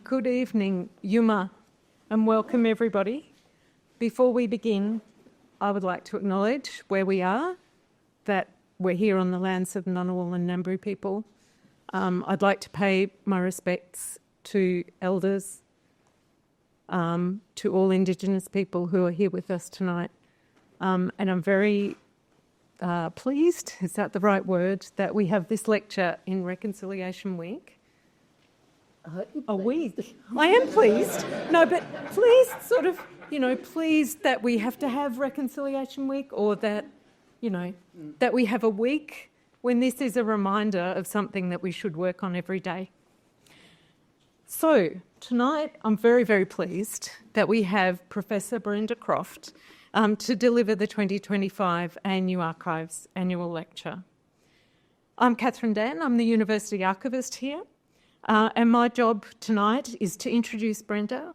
Good evening, Yuma, and welcome everybody. Before we begin, I would like to acknowledge where we are, that we're here on the lands of the Ngunnawal and Ngambri people. I'd like to pay my respects to elders, to all Indigenous people who are here with us tonight. And I'm very pleased, is that the right word, that we have this lecture in Reconciliation Week. A week. I am pleased. No, but pleased sort of, pleased that we have to have Reconciliation Week, or that, that we have a week when this is a reminder of something that we should work on every day. So tonight I'm very, very pleased that we have Professor Brenda Croft to deliver the 2025 ANU Archives Annual Lecture. I'm Catherine Dan, I'm the University Archivist here. And my job tonight is to introduce Brenda,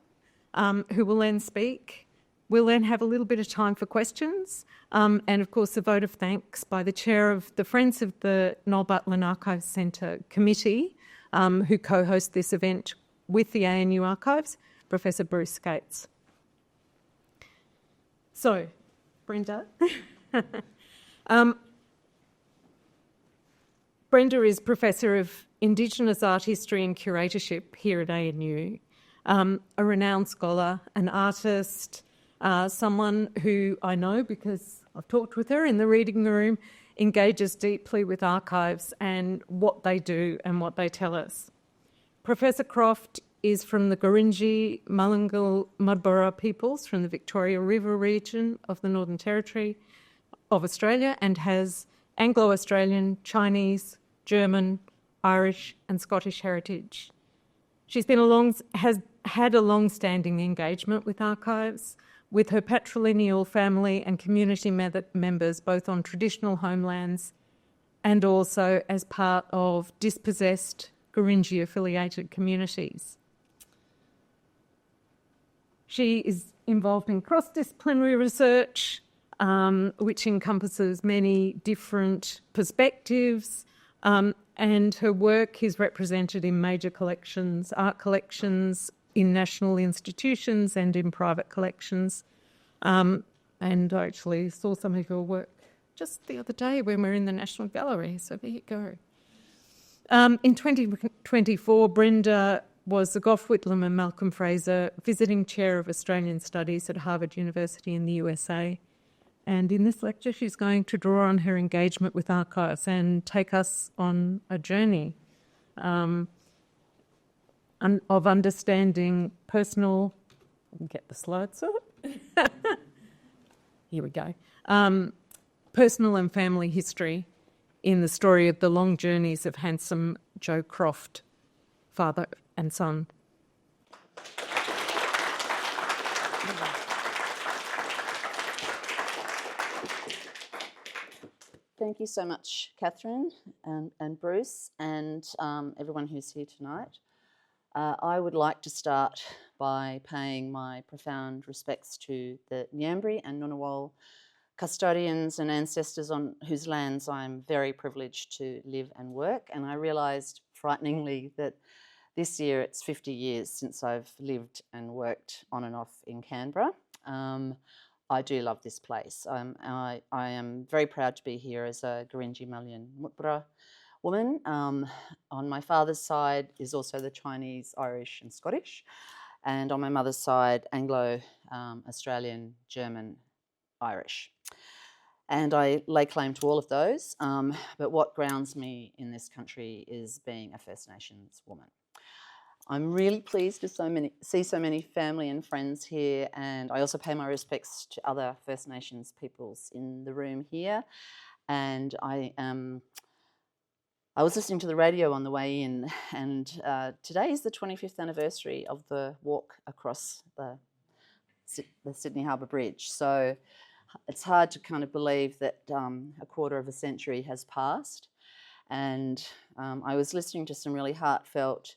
who will then speak. We'll then have a little bit of time for questions, and of course a vote of thanks by the chair of the Friends of the Noel Butlin Archives Centre Committee, who co-host this event with the ANU Archives, Professor Bruce Gates. So, Brenda. Brenda is Professor of Indigenous Art History and Curatorship here at ANU, a renowned scholar, an artist, someone who I know because I've talked with her in the reading room, engages deeply with archives and what they do and what they tell us. Professor Croft is from the Gurindji, Mulungal, Mudburra peoples from the Victoria River region of the Northern Territory of Australia, and has Anglo-Australian, Chinese, German, Irish and Scottish heritage. She's has had a long-standing engagement with archives, with her patrilineal family and community members both on traditional homelands and also as part of dispossessed Gurindji-affiliated communities. She is involved in cross-disciplinary research, which encompasses many different perspectives, and her work is represented in major collections, art collections, in national institutions and in private collections. And I actually saw some of your work just the other day when we were in the National Gallery, so there you go. In 2024, Brenda was the Gough Whitlam and Malcolm Fraser Visiting Chair of Australian Studies at Harvard University in the USA. And in this lecture, she's going to draw on her engagement with archives and take us on a journey of understanding personal... Get the slides up. Here we go. Personal and family history in the story of the long journeys of handsome Joe Croft, father and son. Thank you so much, Catherine and Bruce, and everyone who's here tonight. I would like to start by paying my profound respects to the Ngambri and Ngunnawal custodians and ancestors on whose lands I'm very privileged to live and work. And I realised frighteningly that this year it's 50 years since I've lived and worked on and off in Canberra. I do love this place. I am very proud to be here as a Gurindji Malyan Mudburra woman. On my father's side is also the Chinese, Irish and Scottish. And on my mother's side, Anglo, Australian, German, Irish. And I lay claim to all of those. But what grounds me in this country is being a First Nations woman. I'm really pleased to see so many family and friends here, and I also pay my respects to other First Nations peoples in the room here. And I was listening to the radio on the way in, and today is the 25th anniversary of the walk across the Sydney Harbour Bridge. So it's hard to kind of believe that a quarter of a century has passed. And I was listening to some really heartfelt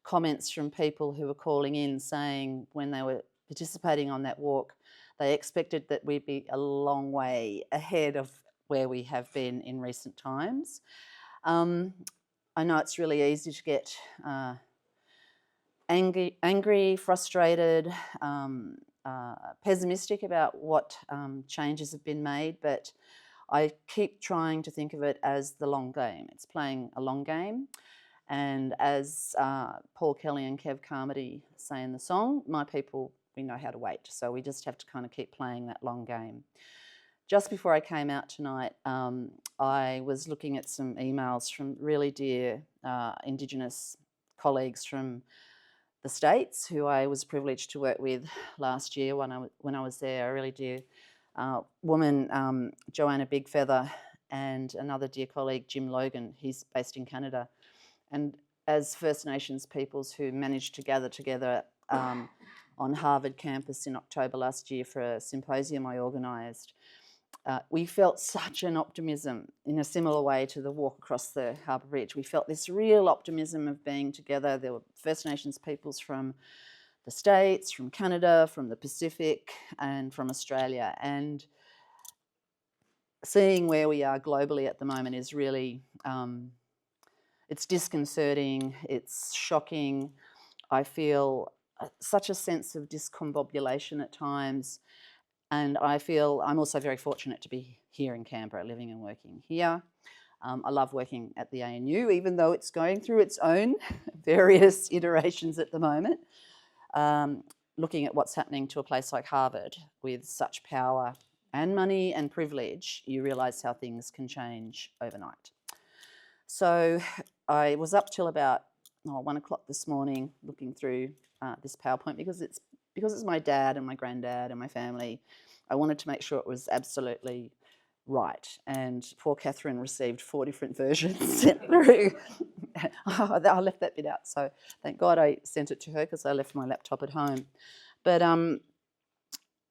comments from people who were calling in saying when they were participating on that walk, they expected that we'd be a long way ahead of where we have been in recent times. I know it's really easy to get angry, frustrated, pessimistic about what changes have been made, but I keep trying to think of it as the long game. It's playing a long game. And as Paul Kelly and Kev Carmody say in the song, my people, we know how to wait. So we just have to kind of keep playing that long game. Just before I came out tonight, I was looking at some emails from really dear Indigenous colleagues from the States who I was privileged to work with last year when I was there. A really dear woman, Joanna Bigfeather, and another dear colleague, Jim Logan. He's based in Canada. And as First Nations peoples who managed to gather together on Harvard campus in October last year for a symposium I organised, we felt such an optimism in a similar way to the walk across the Harbour Bridge. We felt this real optimism of being together. There were First Nations peoples from the States, from Canada, from the Pacific, and from Australia. And seeing where we are globally at the moment is really, it's disconcerting, it's shocking. I feel such a sense of discombobulation at times. And I feel I'm also very fortunate to be here in Canberra, living and working here. I love working at the ANU, even though it's going through its own various iterations at the moment. Looking at what's happening to a place like Harvard with such power and money and privilege, you realise how things can change overnight. So I was up till about 1 o'clock this morning looking through this PowerPoint because it's my dad and my granddad and my family. I wanted to make sure it was absolutely right. And poor Catherine received 4 different versions sent through. I left that bit out, so thank God I sent it to her because I left my laptop at home. But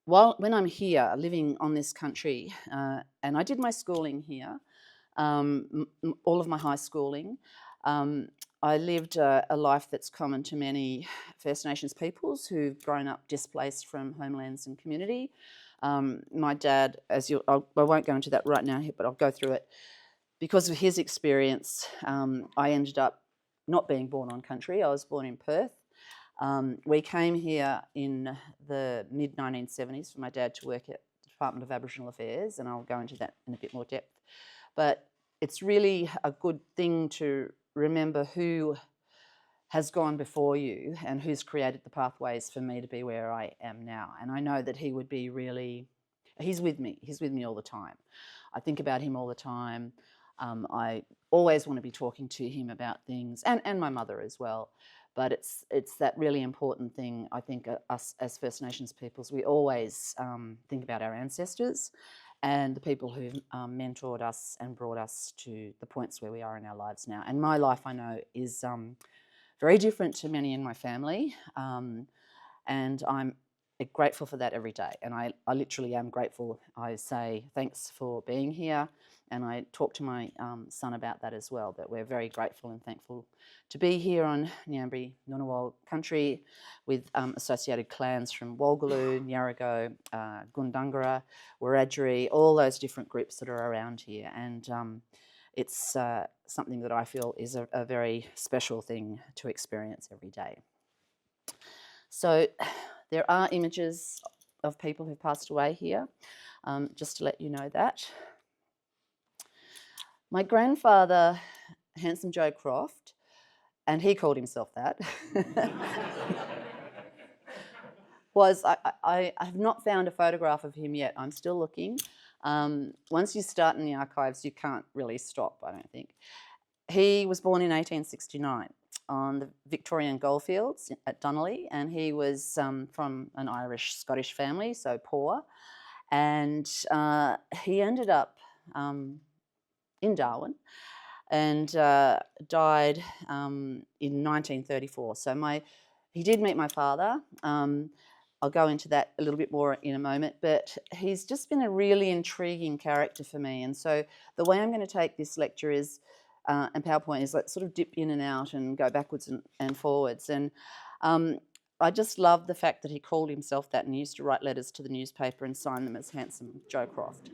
when I'm here living on this country, and I did my schooling here, all of my high schooling, I lived a life that's common to many First Nations peoples who've grown up displaced from homelands and community. My dad, I won't go into that right now, but I'll go through it. Because of his experience, I ended up not being born on country. I was born in Perth. We came here in the mid-1970s for my dad to work at the Department of Aboriginal Affairs, and I'll go into that in a bit more depth. But it's really a good thing to remember who has gone before you and who's created the pathways for me to be where I am now. And I know that he would be really, he's with me all the time. I think about him all the time. I always want to be talking to him about things, and my mother as well. But it's that really important thing, I think, us as First Nations peoples, we always think about our ancestors and the people who've mentored us and brought us to the points where we are in our lives now. And my life, I know, is very different to many in my family, and I'm grateful for that every day. And I literally am grateful. I say thanks for being here, and I talk to my son about that as well, that we're very grateful and thankful to be here on Ngambri Ngunnawal country with associated clans from Walgaloo, Nyarago, Gundungurra, Wiradjuri, all those different groups that are around here. And it's something that I feel is a very special thing to experience every day. So there are images of people who've passed away here, just to let you know that. My grandfather, Handsome Joe Croft, and he called himself that, I have not found a photograph of him yet. I'm still looking. Once you start in the archives, you can't really stop, I don't think. He was born in 1869 on the Victorian goldfields at Dunolly, and he was from an Irish-Scottish family, so poor. And he ended up in Darwin and died in 1934. So he did meet my father. I'll go into that a little bit more in a moment, but he's just been a really intriguing character for me. And so the way I'm going to take this lecture is, and PowerPoint, is like sort of dip in and out and go backwards and forwards. And I just love the fact that he called himself that and he used to write letters to the newspaper and sign them as Handsome Joe Croft.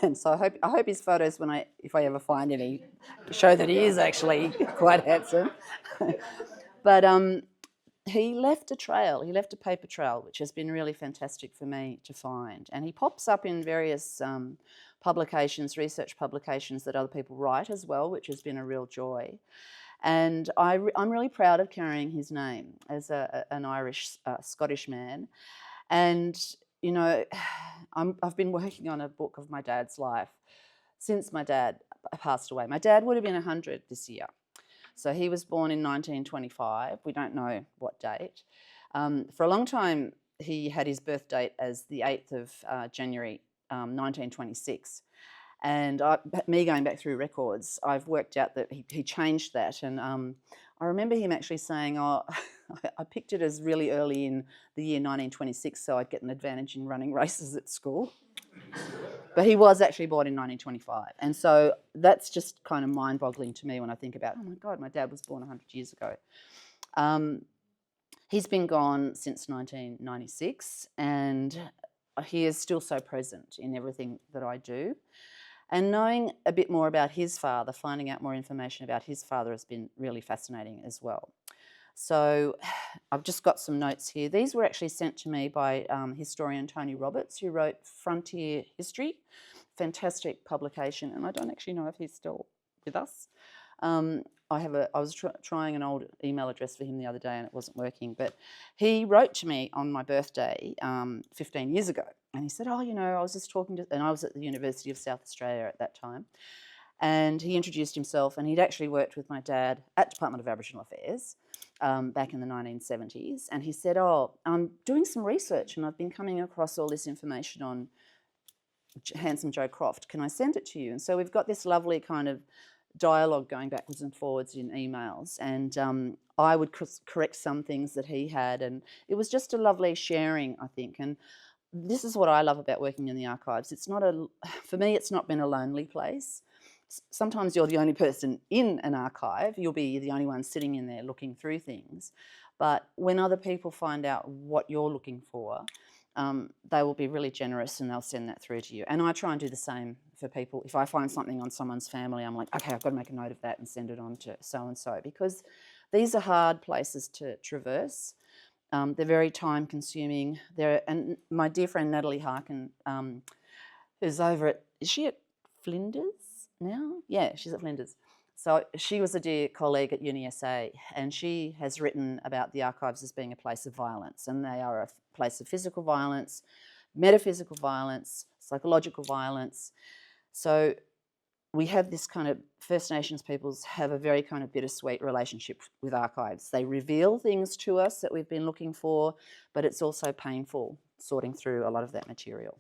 And so I hope his photos, if I ever find any, show that he is actually quite handsome. But he left a trail, he left a paper trail, which has been really fantastic for me to find. And he pops up in various publications, research publications that other people write as well, which has been a real joy. And I'm really proud of carrying his name as an Irish, Scottish man. And, you know, I've been working on a book of my dad's life since my dad passed away. My dad would have been 100 this year. So he was born in 1925. We don't know what date. For a long time, he had his birth date as the 8th of January 1926. And me going back through records, I've worked out that he changed that. And I remember him actually saying, oh, I picked it as really early in the year 1926 so I'd get an advantage in running races at school. But he was actually born in 1925. And so that's just kind of mind-boggling to me when I think about, oh my God, my dad was born 100 years ago. He's been gone since 1996, and he is still so present in everything that I do. And knowing a bit more about his father, finding out more information about his father has been really fascinating as well. So I've just got some notes here. These were actually sent to me by historian Tony Roberts, who wrote Frontier History, fantastic publication, and I don't actually know if he's still with us. I was trying an old email address for him the other day and it wasn't working, but he wrote to me on my birthday 15 years ago, and he said, oh, you know, I was just talking to, and I was at the University of South Australia at that time, and he introduced himself, and he'd actually worked with my dad at Department of Aboriginal Affairs back in the 1970s, and he said, oh, I'm doing some research and I've been coming across all this information on Handsome Joe Croft. Can I send it to you? And so we've got this lovely kind of dialogue going backwards and forwards in emails, and I would correct some things that he had, and it was just a lovely sharing, I think. And this is what I love about working in the archives. It's not for me, it's not been a lonely place. Sometimes you're the only person in an archive. You'll be the only one sitting in there looking through things. But when other people find out what you're looking for, they will be really generous and they'll send that through to you. And I try and do the same for people. If I find something on someone's family, I'm like, okay, I've got to make a note of that and send it on to so-and-so, because these are hard places to traverse. They're very time consuming. And my dear friend Natalie Harkin, who's over is she at Flinders now? Yeah, she's at Flinders. So she was a dear colleague at UniSA, and she has written about the archives as being a place of violence, and they are a place of physical violence, metaphysical violence, psychological violence. So we have this kind of, First Nations peoples have a very kind of bittersweet relationship with archives. They reveal things to us that we've been looking for, but it's also painful sorting through a lot of that material.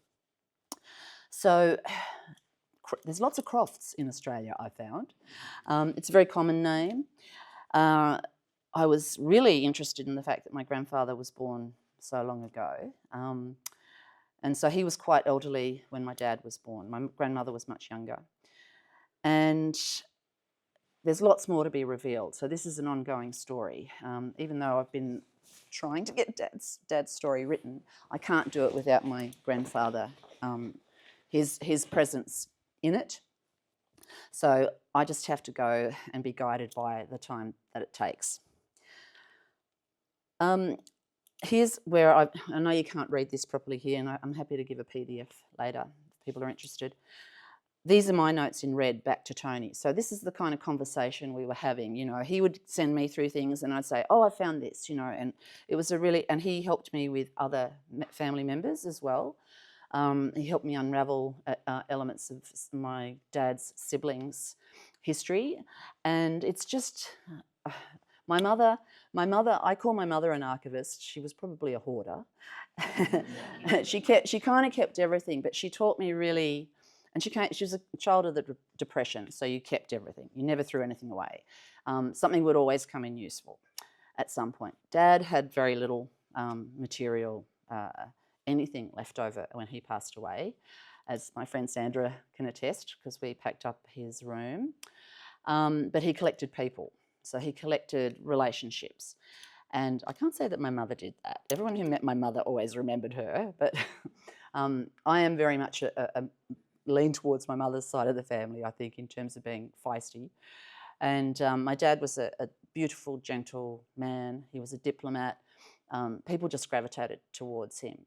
So there's lots of Crofts in Australia, I found. It's a very common name. I was really interested in the fact that my grandfather was born so long ago. And so he was quite elderly when my dad was born. My grandmother was much younger. And there's lots more to be revealed. So this is an ongoing story. Even though I've been trying to get Dad's story written, I can't do it without my grandfather, his presence in it. So I just have to go and be guided by the time that it takes. Here's where I know you can't read this properly here, and I'm happy to give a PDF later if people are interested. These are my notes in red back to Tony. So this is the kind of conversation we were having. You know, he would send me through things and I'd say, oh, I found this, you know, and it was and he helped me with other family members as well. He helped me unravel elements of my dad's siblings' history. And it's just, my mother, I call my mother an archivist. She was probably a hoarder. She kind of kept everything, but she taught me really, and she was a child of the Depression, so you kept everything. You never threw anything away. Something would always come in useful at some point. Dad had very little material, anything left over when he passed away, as my friend Sandra can attest, because we packed up his room. But he collected people. So he collected relationships. And I can't say that my mother did that. Everyone who met my mother always remembered her, but I am very much lean towards my mother's side of the family, I think, in terms of being feisty. And my dad was a beautiful, gentle man. He was a diplomat. People just gravitated towards him.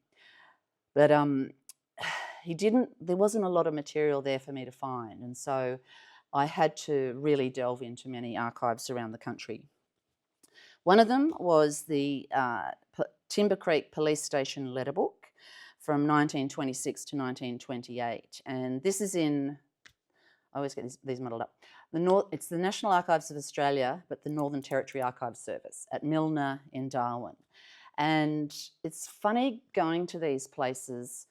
But there wasn't a lot of material there for me to find. And so I had to really delve into many archives around the country. One of them was the Timber Creek Police Station letter book from 1926 to 1928. And this is in, I always get these muddled up. It's the National Archives of Australia, but the Northern Territory Archives Service at Milner in Darwin. And it's funny going to these places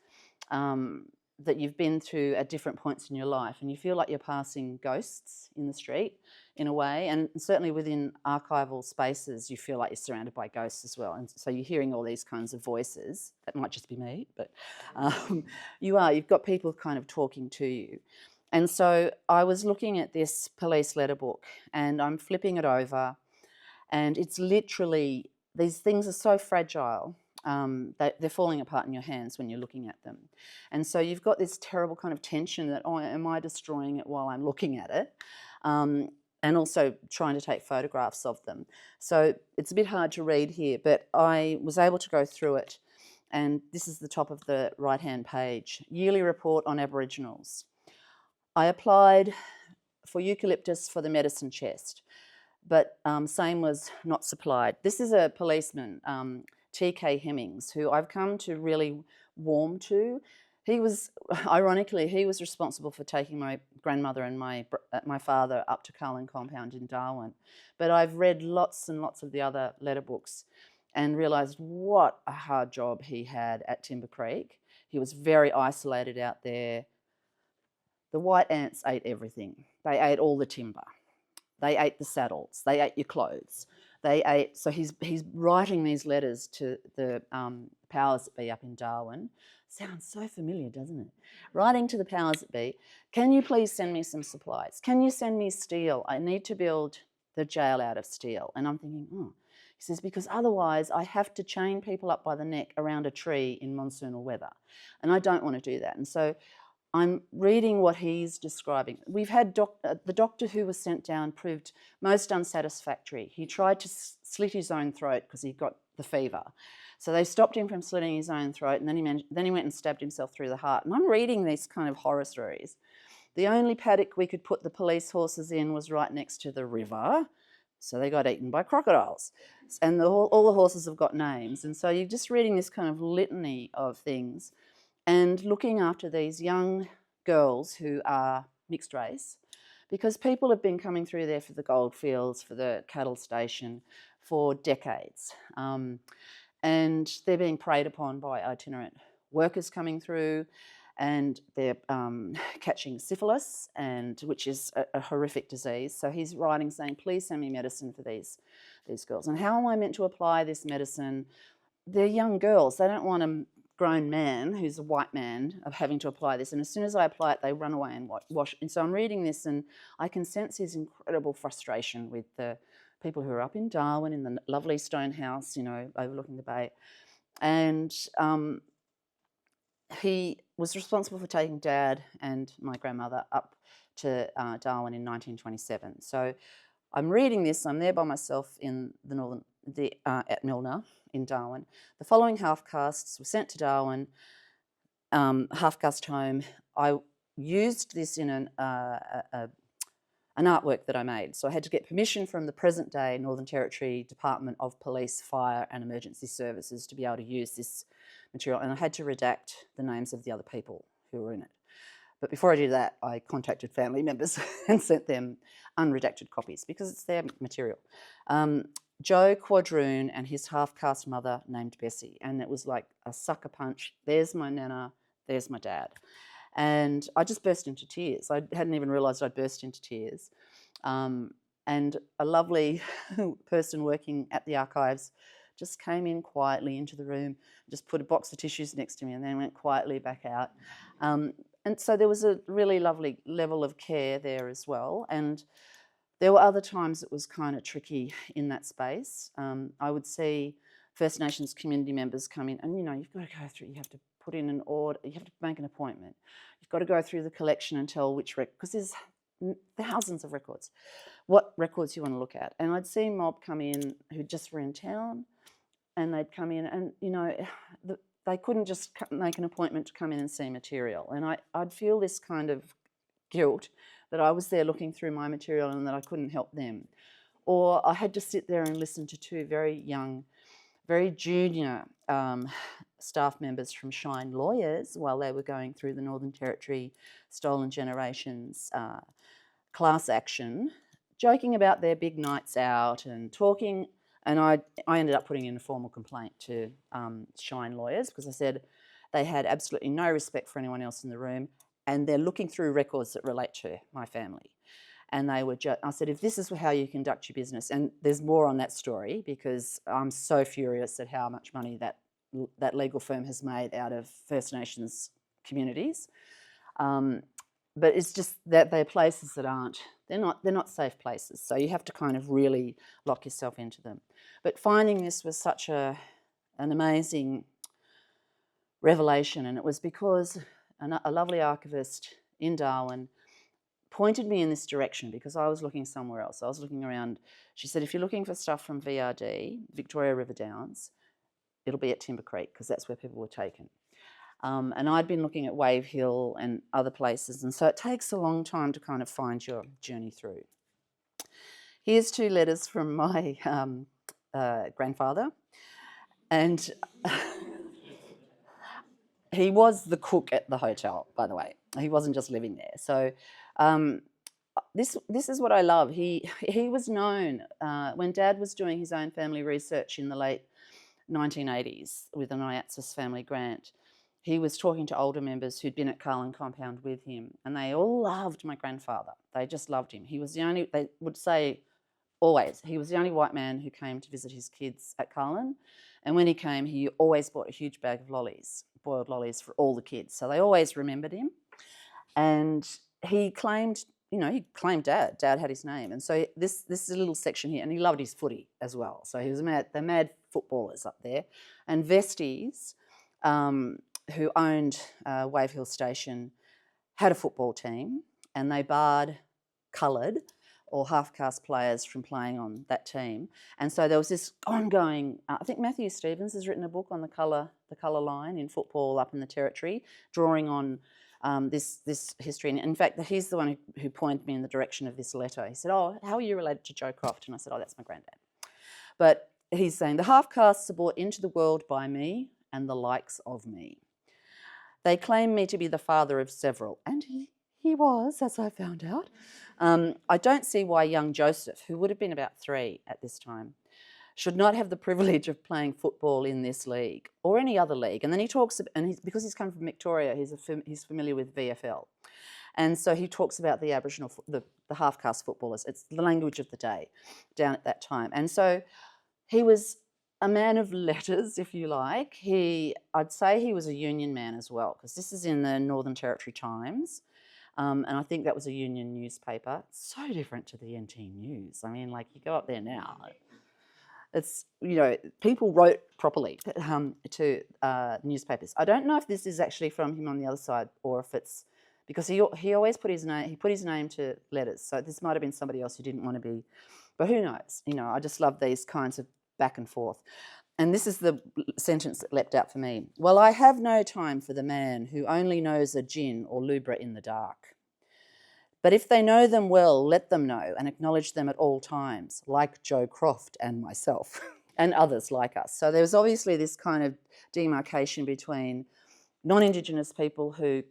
that you've been through at different points in your life, and you feel like you're passing ghosts in the street in a way, and certainly within archival spaces you feel like you're surrounded by ghosts as well, and so you're hearing all these kinds of voices. That might just be me, but you've got people kind of talking to you. And so I was looking at this police letter book and I'm flipping it over, and it's literally, these things are so fragile. They're falling apart in your hands when you're looking at them. And so you've got this terrible kind of tension that, oh, am I destroying it while I'm looking at it? And also trying to take photographs of them. So it's a bit hard to read here, but I was able to go through it. And this is the top of the right-hand page. Yearly report on Aboriginals. I applied for eucalyptus for the medicine chest, but same was not supplied. This is a policeman, T.K. Hemmings, who I've come to really warm to. He was, ironically, he was responsible for taking my grandmother and my father up to Carlin Compound in Darwin. But I've read lots and lots of the other letter books and realised what a hard job he had at Timber Creek. He was very isolated out there. The white ants ate everything. They ate all the timber. They ate the saddles. They ate your clothes. They ate, so he's writing these letters to the powers that be up in Darwin. Sounds so familiar, doesn't it? Writing to the powers that be, can you please send me some supplies? Can you send me steel? I need to build the jail out of steel. And I'm thinking, oh. He says, because otherwise I have to chain people up by the neck around a tree in monsoonal weather. And I don't want to do that. And so I'm reading what he's describing. We've had the doctor who was sent down proved most unsatisfactory. He tried to slit his own throat because he got the fever. So they stopped him from slitting his own throat, and then he went and stabbed himself through the heart. And I'm reading these kind of horror stories. The only paddock we could put the police horses in was right next to the river, so they got eaten by crocodiles. And all the horses have got names. And so you're just reading this kind of litany of things and looking after these young girls who are mixed race, because people have been coming through there for the goldfields, for the cattle station for decades. And they're being preyed upon by itinerant workers coming through, and they're catching syphilis, which is a horrific disease. So he's writing saying, please send me medicine for these girls. And how am I meant to apply this medicine? They're young girls. They don't want a grown man who's a white man of having to apply this. And as soon as I apply it, they run away and wash. And so I'm reading this and I can sense his incredible frustration with the people who are up in Darwin in the lovely stone house, you know, overlooking the bay. And he was responsible for taking Dad and my grandmother up to Darwin in 1927. So I'm reading this, I'm there by myself in at Milner in Darwin. The following half-castes were sent to Darwin, half-caste home. I used this in an artwork that I made. So I had to get permission from the present-day Northern Territory Department of Police, Fire and Emergency Services to be able to use this material, and I had to redact the names of the other people who were in it. But before I did that, I contacted family members and sent them unredacted copies because it's their material. Joe Quadroon and his half-caste mother named Bessie, and it was like a sucker punch. There's my nana, there's my dad. And I just burst into tears. I hadn't even realised I'd burst into tears. And a lovely person working at the archives just came in quietly into the room, just put a box of tissues next to me and then went quietly back out. And so there was a really lovely level of care there as well. And there were other times it was kind of tricky in that space. I would see First Nations community members come in and, you know, you've got to go through, you have to put in an order, you have to make an appointment. You've got to go through the collection and tell which because there's thousands of records. What records you want to look at? And I'd see mob come in who just were in town, and they'd come in and, you know, they couldn't just make an appointment to come in and see material. And I'd feel this kind of guilt that I was there looking through my material and that I couldn't help them. Or I had to sit there and listen to two very young, very junior staff members from Shine Lawyers while they were going through the Northern Territory Stolen Generations class action, joking about their big nights out and talking. And I ended up putting in a formal complaint to Shine Lawyers because I said they had absolutely no respect for anyone else in the room, and they're looking through records that relate to my family. And they were I said, if this is how you conduct your business, and there's more on that story because I'm so furious at how much money that legal firm has made out of First Nations communities. But it's just that they're places that they're not safe places. So you have to kind of really lock yourself into them. But finding this was such an amazing revelation, and it was because a lovely archivist in Darwin pointed me in this direction because I was looking somewhere else. I was looking around. She said, if you're looking for stuff from VRD, Victoria River Downs, it'll be at Timber Creek because that's where people were taken. And I'd been looking at Wave Hill and other places, and so it takes a long time to kind of find your journey through. Here's 2 letters from my grandfather, and he was the cook at the hotel, by the way. He wasn't just living there. So this is what I love. He was known when Dad was doing his own family research in the late 1980s with an IATSIS family grant. He was talking to older members who'd been at Carlin Compound with him, and they all loved my grandfather. They just loved him. He was the only, they would say always, he was the only white man who came to visit his kids at Carlin. And when he came, he always bought a huge bag of lollies, boiled lollies for all the kids. So they always remembered him. And he claimed, he claimed Dad. Dad had his name. And so this is a little section here, and he loved his footy as well. So he was they're mad footballers up there. And Vesties, who owned Wave Hill Station, had a football team, and they barred coloured or half-caste players from playing on that team. And so there was this ongoing, I think Matthew Stevens has written a book on the colour line in football up in the Territory, drawing on this history. And in fact, he's the one who pointed me in the direction of this letter. He said, oh, how are you related to Joe Croft? And I said, oh, that's my granddad. But he's saying, the half-castes are brought into the world by me and the likes of me. They claim me to be the father of several, and he was, as I found out. I don't see why young Joseph, who would have been about 3 at this time, should not have the privilege of playing football in this league or any other league. And then he talks, because he's come from Victoria, he's familiar with VFL. And so he talks about the Aboriginal, the half-caste footballers. It's the language of the day down at that time. And so he was a man of letters, if you like. I'd say he was a union man as well, because this is in the Northern Territory Times. And I think that was a union newspaper. It's so different to the NT News. I mean, like, you go up there now, it's, people wrote properly to newspapers. I don't know if this is actually from him on the other side, or if it's because he always put his name to letters. So this might have been somebody else who didn't want to be, but who knows? I just love these kinds of back and forth. And this is the sentence that leapt out for me. Well, I have no time for the man who only knows a gin or lubra in the dark. But if they know them well, let them know and acknowledge them at all times, like Joe Croft and myself and others like us. So there's obviously this kind of demarcation between non-Indigenous people who,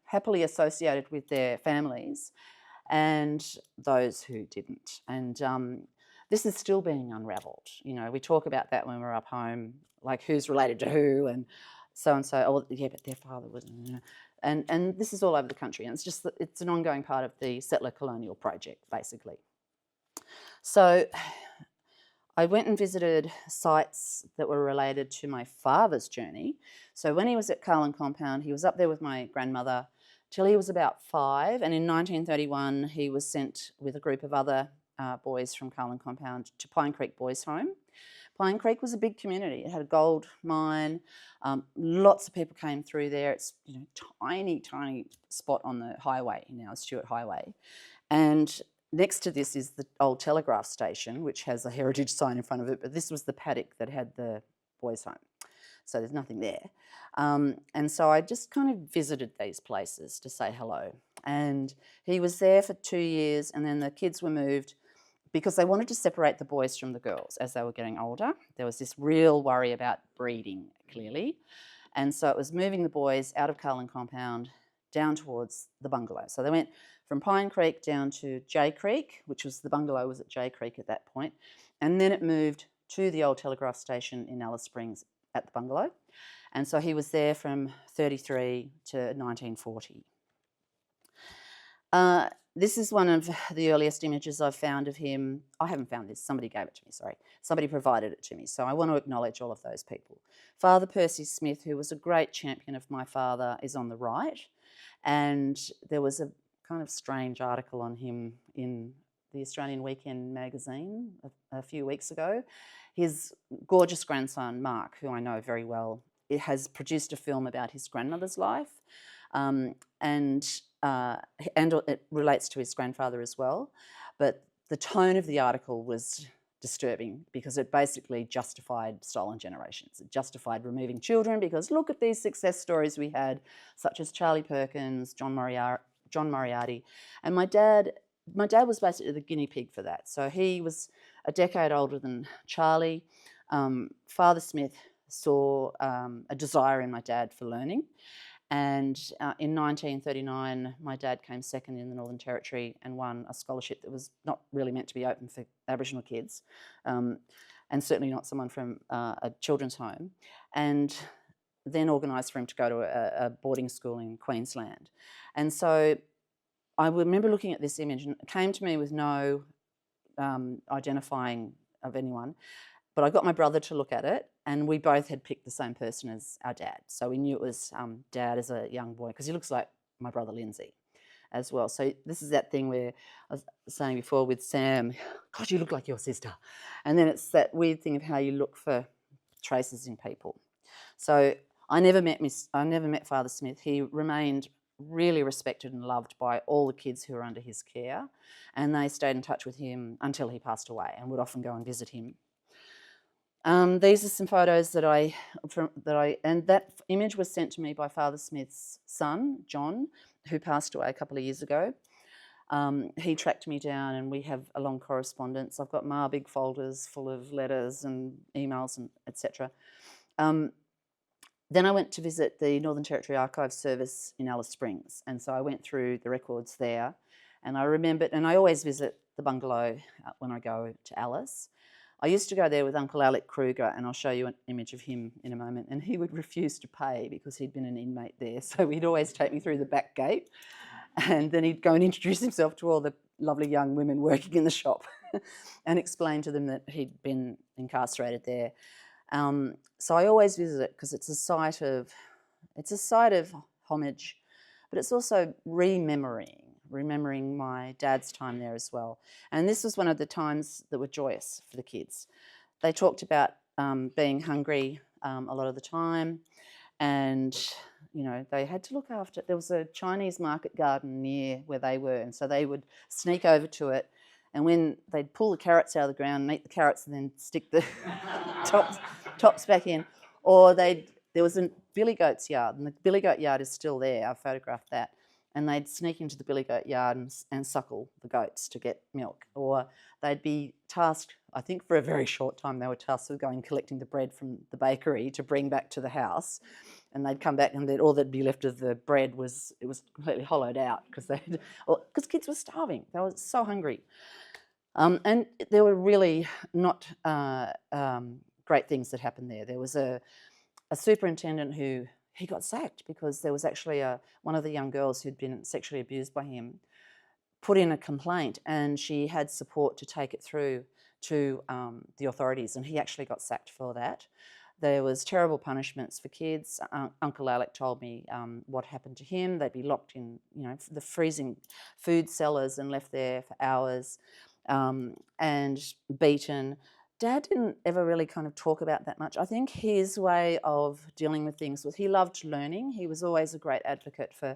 happily associated with their families, and those who didn't. And this is still being unravelled. We talk about that when we're up home, like who's related to who and so. Oh, yeah, but their father was. And this is all over the country, and it's just that it's an ongoing part of the settler colonial project, basically. So I went and visited sites that were related to my father's journey. So when he was at Carlin Compound, he was up there with my grandmother till he was about 5, and in 1931 he was sent with a group of other boys from Carlin Compound to Pine Creek Boys Home. Pine Creek was a big community. It had a gold mine. Lots of people came through there. It's tiny, tiny spot on the highway now, Stewart Highway. And next to this is the old telegraph station, which has a heritage sign in front of it. But this was the paddock that had the boys' home. So there's nothing there. And so I just kind of visited these places to say hello. And he was there for 2 years, and then the kids were moved because they wanted to separate the boys from the girls as they were getting older. There was this real worry about breeding, clearly. And so it was moving the boys out of Carlin Compound down towards the bungalow. So they went from Pine Creek down to Jay Creek, which was the bungalow was at Jay Creek at that point. And then it moved to the old telegraph station in Alice Springs at the bungalow. And so he was there from 33 to 1940. This is one of the earliest images I've found of him. I haven't found this, somebody gave it to me, sorry. Somebody provided it to me, so I want to acknowledge all of those people. Father Percy Smith, who was a great champion of my father, is on the right, and there was a kind of strange article on him in the Australian Weekend magazine a few weeks ago. His gorgeous grandson, Mark, who I know very well, has produced a film about his grandmother's life, and it relates to his grandfather as well. But the tone of the article was disturbing because it basically justified stolen generations. It justified removing children because look at these success stories we had, such as Charlie Perkins, John Moriarty. And my dad was basically the guinea pig for that. So he was a decade older than Charlie. Father Smith saw a desire in my dad for learning. And in 1939, my dad came second in the Northern Territory and won a scholarship that was not really meant to be open for Aboriginal kids, and certainly not someone from a children's home, and then organised for him to go to a boarding school in Queensland. And so I remember looking at this image, and it came to me with no identifying of anyone, but I got my brother to look at it, and we both had picked the same person as our dad. So we knew it was Dad as a young boy, because he looks like my brother Lindsay as well. So this is that thing where I was saying before with Sam, God, you look like your sister. And then it's that weird thing of how you look for traces in people. So I never met Father Smith. He remained really respected and loved by all the kids who were under his care, and they stayed in touch with him until he passed away and would often go and visit him. These are some photos and that image was sent to me by Father Smith's son, John, who passed away a couple of years ago. He tracked me down, and we have a long correspondence. I've got big folders full of letters and emails and etc. Then I went to visit the Northern Territory Archives Service in Alice Springs, and so I went through the records there, and I remembered, and I always visit the bungalow when I go to Alice. I used to go there with Uncle Alec Kruger, and I'll show you an image of him in a moment, and he would refuse to pay because he'd been an inmate there, so he'd always take me through the back gate, and then he'd go and introduce himself to all the lovely young women working in the shop and explain to them that he'd been incarcerated there. So I always visit it because it's a site of homage, but it's also remembering my dad's time there as well. And this was one of the times that were joyous for the kids. They talked about being hungry a lot of the time, and they had to look after. There was a Chinese market garden near where they were, and so they would sneak over to it. And when they'd pull the carrots out of the ground and eat the carrots and then stick the tops back in, or there was a billy goat's yard, and the billy goat yard is still there. I photographed that. And they'd sneak into the billy goat yard and suckle the goats to get milk. Or they'd be tasked, I think for a very short time, they were tasked with going collecting the bread from the bakery to bring back to the house. And they'd come back, and all that'd be left of the bread was completely hollowed out because kids were starving. They were so hungry. And there were really not great things that happened there. There was a superintendent who he got sacked because there was actually one of the young girls who'd been sexually abused by him put in a complaint, and she had support to take it through to the authorities, and he actually got sacked for that. There was terrible punishments for kids. Uncle Alec told me what happened to him. They'd be locked in, the freezing food cellars and left there for hours, and beaten. Dad didn't ever really kind of talk about that much. I think his way of dealing with things was he loved learning. He was always a great advocate for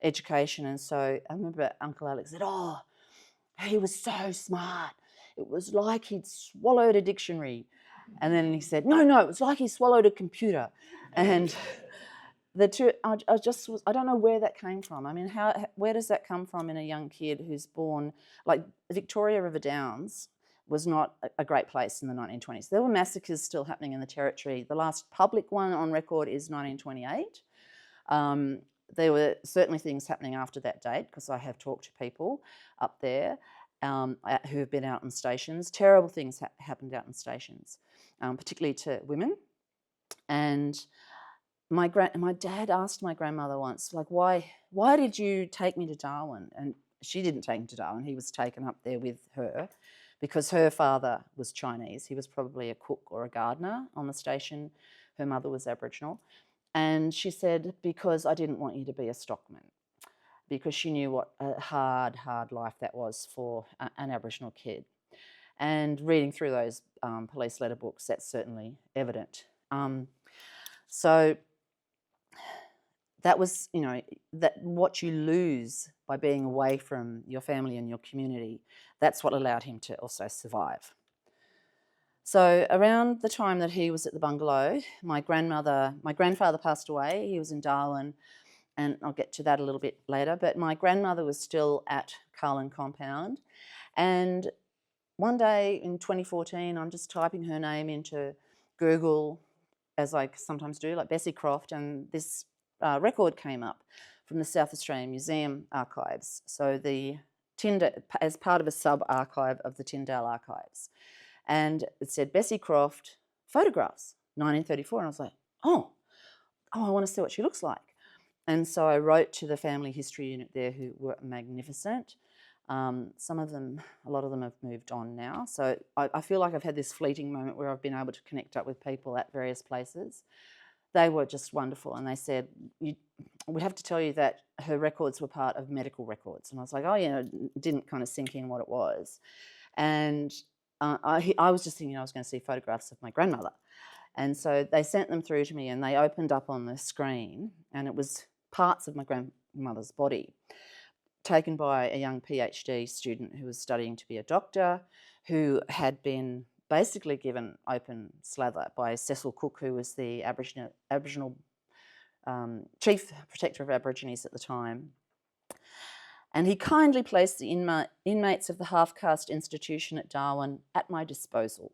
education. And so I remember Uncle Alex said, "Oh, he was so smart. It was like he'd swallowed a dictionary." And then he said, "No, it was like he swallowed a computer." And the two, I don't know where that came from. I mean, where does that come from in a young kid who's born, like Victoria River Downs was not a great place in the 1920s. There were massacres still happening in the Territory. The last public one on record is 1928. There were certainly things happening after that date, because I have talked to people up there who have been out on stations. Terrible things happened out on stations, particularly to women. And my dad asked my grandmother once, like, why did you take me to Darwin? And she didn't take him to Darwin. He was taken up there with her because her father was Chinese. He was probably a cook or a gardener on the station. Her mother was Aboriginal. And she said, because I didn't want you to be a stockman, because she knew what a hard life that was for an Aboriginal kid. And reading through those police letter books, that's certainly evident. So that was, that what you lose by being away from your family and your community, that's what allowed him to also survive. So around the time that he was at the bungalow, my grandfather passed away. He was in Darwin, and I'll get to that a little bit later, but my grandmother was still at Carlin Compound. And one day in 2014, I'm just typing her name into Google, as I sometimes do, like Bessie Croft, and this record came up from the South Australian Museum archives. So as part of a sub-archive of the Tyndale archives. And it said Bessie Croft photographs, 1934. And I was like, oh, I want to see what she looks like. And so I wrote to the family history unit there, who were magnificent. Some of them, a lot of them have moved on now. So I feel like I've had this fleeting moment where I've been able to connect up with people at various places. They were just wonderful. And they said, we have to tell you that her records were part of medical records. And I was like, oh, yeah, it didn't kind of sink in what it was. And I was just thinking I was going to see photographs of my grandmother. And so they sent them through to me, and they opened up on the screen, and it was parts of my grandmother's body taken by a young PhD student who was studying to be a doctor, who had been basically given open slather by Cecil Cook, who was the Aboriginal chief protector of Aborigines at the time. And he kindly placed the inmates of the half-caste institution at Darwin at my disposal.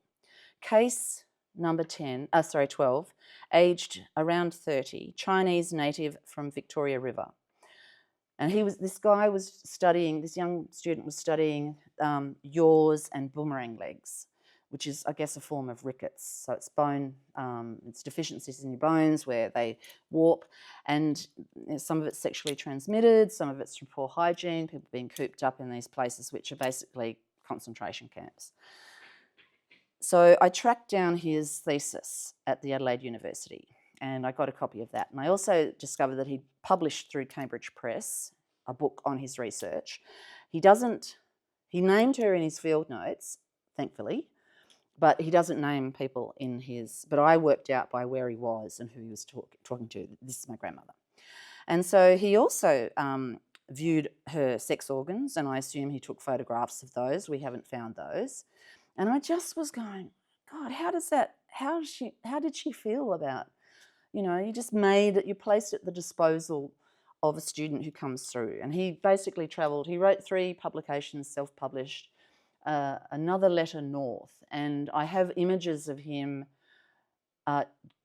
Case number 12, aged around 30, Chinese native from Victoria River. And this young student was studying yaws and boomerang legs, which is, I guess, a form of rickets. So it's it's deficiencies in your bones where they warp, and some of it's sexually transmitted, some of it's from poor hygiene, people being cooped up in these places, which are basically concentration camps. So I tracked down his thesis at the Adelaide University, and I got a copy of that. And I also discovered that he published through Cambridge Press a book on his research. He named her in his field notes, thankfully, but he doesn't name people in his, but I worked out by where he was and who he was talking to. This is my grandmother. And so he also viewed her sex organs, and I assume he took photographs of those. We haven't found those. And I just was going, God, how did she feel about, you placed at the disposal of a student who comes through. And he basically travelled, he wrote 3 publications, self-published, another letter north. And I have images of him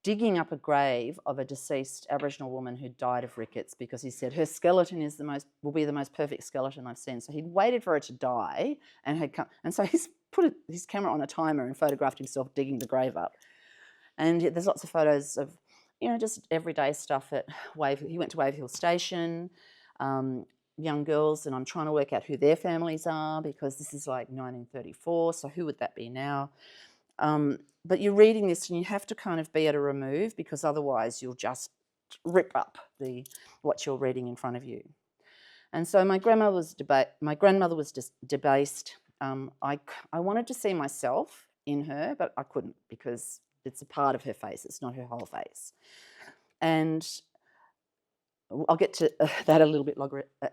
digging up a grave of a deceased Aboriginal woman who died of rickets, because he said her skeleton will be the most perfect skeleton I've seen. So he'd waited for her to die and had come, and so he's put his camera on a timer and photographed himself digging the grave up. And there's lots of photos of, just everyday stuff at he went to Wave Hill Station, young girls, and I'm trying to work out who their families are, because this is like 1934, so who would that be now? But you're reading this and you have to kind of be at a remove, because otherwise you'll just rip up what you're reading in front of you. And so my grandmother was debased. I wanted to see myself in her, but I couldn't because it's a part of her face, it's not her whole face. And I'll get to that a little bit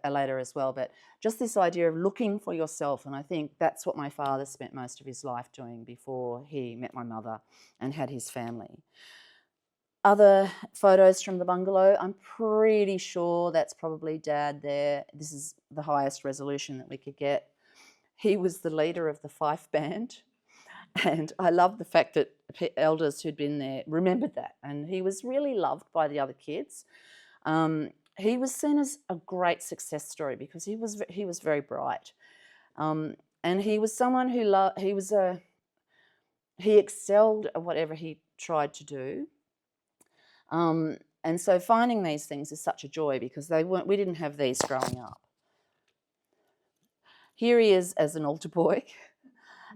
later as well, but just this idea of looking for yourself, and I think that's what my father spent most of his life doing before he met my mother and had his family. Other photos from the bungalow, I'm pretty sure that's probably Dad there. This is the highest resolution that we could get. He was the leader of the fife band, and I love the fact that elders who'd been there remembered that, and he was really loved by the other kids. He was seen as a great success story because he was very bright, and he was someone who he excelled at whatever he tried to do. And so finding these things is such a joy because we didn't have these growing up. Here he is as an altar boy,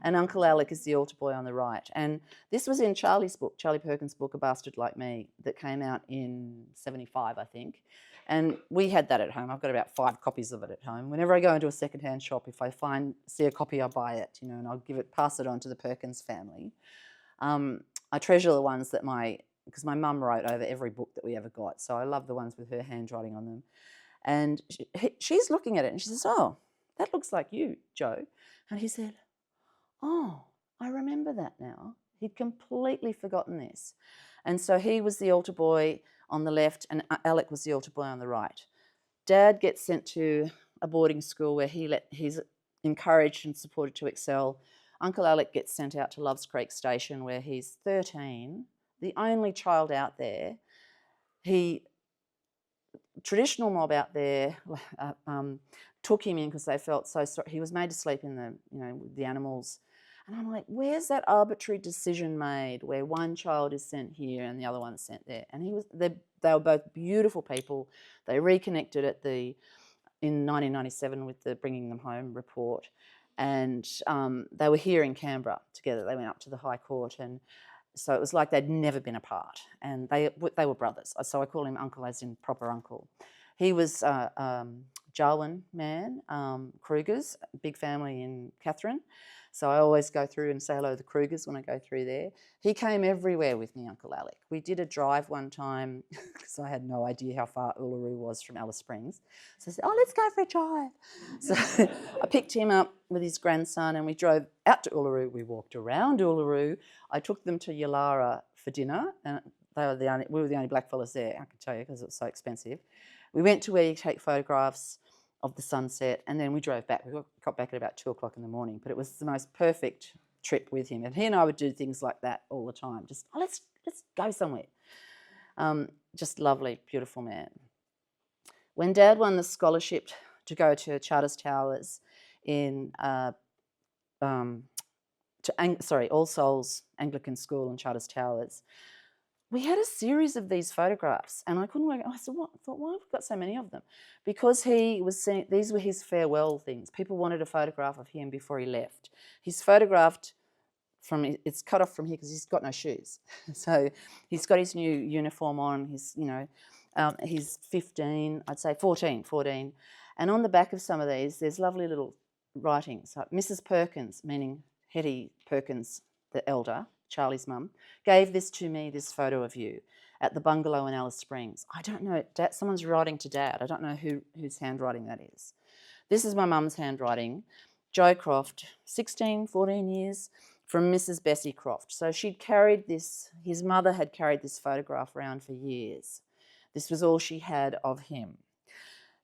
and Uncle Alec is the altar boy on the right. And this was in Charlie's book, Charlie Perkins' book, A Bastard Like Me, that came out in 75, I think. And we had that at home. I've got about 5 copies of it at home. Whenever I go into a secondhand shop, if I see a copy, I buy it, and I'll pass it on to the Perkins family. I treasure the ones that because my mum wrote over every book that we ever got, so I love the ones with her handwriting on them. And she's looking at it and she says, "Oh, that looks like you, Joe." And he said, "Oh, I remember that now." He'd completely forgotten this. And so he was the altar boy on the left and Alec was the altar boy on the right. Dad gets sent to a boarding school where he's encouraged and supported to excel. Uncle Alec gets sent out to Loves Creek Station where he's 13, the only child out there. Traditional mob out there took him in because they felt so sorry. He was made to sleep in the animals. And I'm like, where's that arbitrary decision made where one child is sent here and the other one's sent there? And they were both beautiful people. They reconnected in 1997 with the Bringing Them Home report. And they were here in Canberra together. They went up to the High Court, and so it was like they'd never been apart. And they were brothers. So I call him uncle as in proper uncle. He was Jarwin man, Krugers, big family in Katherine. So I always go through and say hello to the Krugers when I go through there. He came everywhere with me, Uncle Alec. We did a drive one time because I had no idea how far Uluru was from Alice Springs. So I said, "Oh, let's go for a drive." So I picked him up with his grandson and we drove out to Uluru. We walked around Uluru. I took them to Yalara for dinner, and we were the only black fellas there, I can tell you, because it was so expensive. We went to where you take photographs of the sunset, and then we drove back. We got back at about 2 o'clock in the morning, but it was the most perfect trip with him. And he and I would do things like that all the time. Just, let's go somewhere. Just lovely, beautiful man. When Dad won the scholarship to go to Charters Towers All Souls Anglican School in Charters Towers, we had a series of these photographs, and I couldn't work. I said, why have we got so many of them? Because he was saying these were his farewell things. People wanted a photograph of him before he left. He's photographed it's cut off from here because he's got no shoes. So he's got his new uniform on. He's 15, I'd say 14. And on the back of some of these, there's lovely little writings. Like Mrs. Perkins, meaning Hetty Perkins, the elder, Charlie's mum, gave this to me, this photo of you, at the bungalow in Alice Springs. I don't know, someone's writing to Dad. I don't know whose handwriting that is. This is my mum's handwriting. Jo Croft, 16, 14 years, from Mrs. Bessie Croft. So she'd carried this, his mother had carried this photograph around for years. This was all she had of him.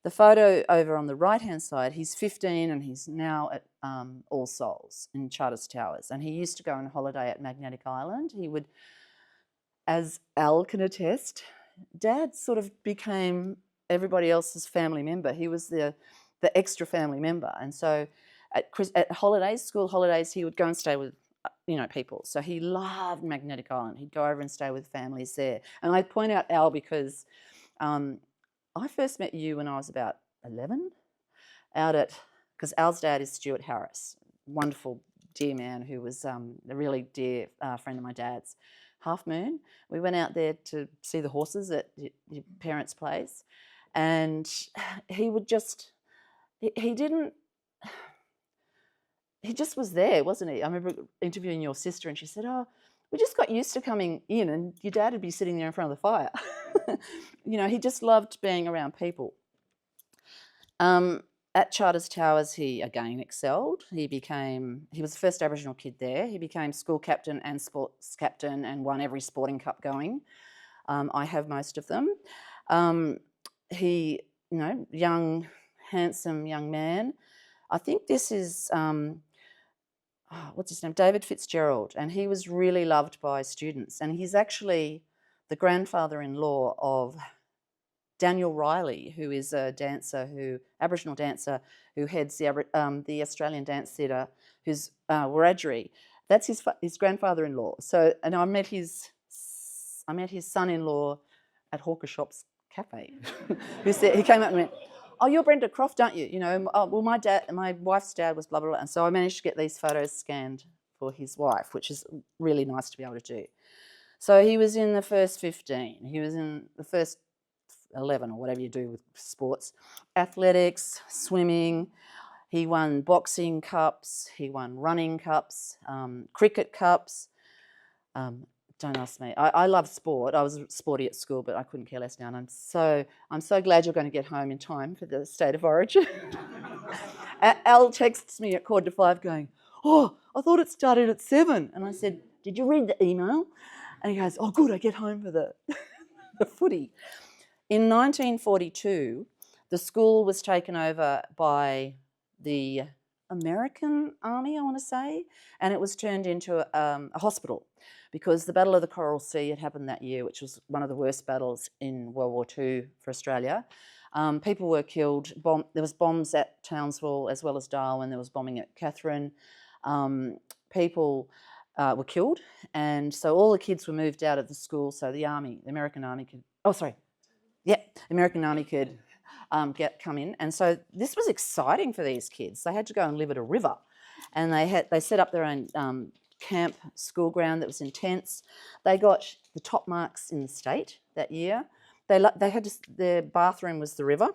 The photo over on the right-hand side, he's 15 and he's now at All Souls in Charters Towers. And he used to go on holiday at Magnetic Island. He would, as Al can attest, Dad sort of became everybody else's family member. He was the extra family member. And so at holidays, school holidays, he would go and stay with people. So he loved Magnetic Island. He'd go over and stay with families there. And I point out Al because I first met you when I was about 11 because Al's dad is Stuart Harris, wonderful dear man who was a really dear friend of my dad's. Half Moon. We went out there to see the horses at your parents' place, and he would he didn't, he just was there, wasn't he? I remember interviewing your sister and she said, oh, we just got used to coming in and your dad would be sitting there in front of the fire. You know, he just loved being around people. At Charters Towers, he again excelled. He was the first Aboriginal kid there. He became school captain and sports captain and won every sporting cup going. I have most of them. He, you know, young, handsome young man. I think this is, what's his name? David Fitzgerald. And he was really loved by students. And he's actually the grandfather-in-law of Daniel Riley, who is a dancer, Aboriginal dancer, who heads the Australian Dance Theatre, who's Wiradjuri. That's his grandfather-in-law. So, and I met his son-in-law at Hawker Shops Cafe. He came up and went, "Oh, you're Brenda Croft, aren't you? You know, oh, well, my wife's dad was blah blah blah." And so I managed to get these photos scanned for his wife, which is really nice to be able to do. So he was in the first 15. He was in the first 11 or whatever you do with sports, athletics, swimming. He won boxing cups, he won running cups, cricket cups. Don't ask me. I love sport. I was sporty at school, but I couldn't care less now. And I'm so glad you're going to get home in time for the State of Origin. Al texts me at 4:45 going, "Oh, I thought it started at 7." And I said, "Did you read the email?" And he goes, "Oh, good, I get home for the footy." In 1942, the school was taken over by the American Army, I want to say, and it was turned into a hospital because the Battle of the Coral Sea had happened that year, which was one of the worst battles in World War II for Australia. People were killed. There was bombs at Townsville as well as Darwin. There was bombing at Katherine. People were killed, and so all the kids were moved out of the school so the American Army could come in. And so this was exciting for these kids. They had to go and live at a river, and they set up their own camp school ground that was intense. They got the top marks in the state that year. Their bathroom was the river.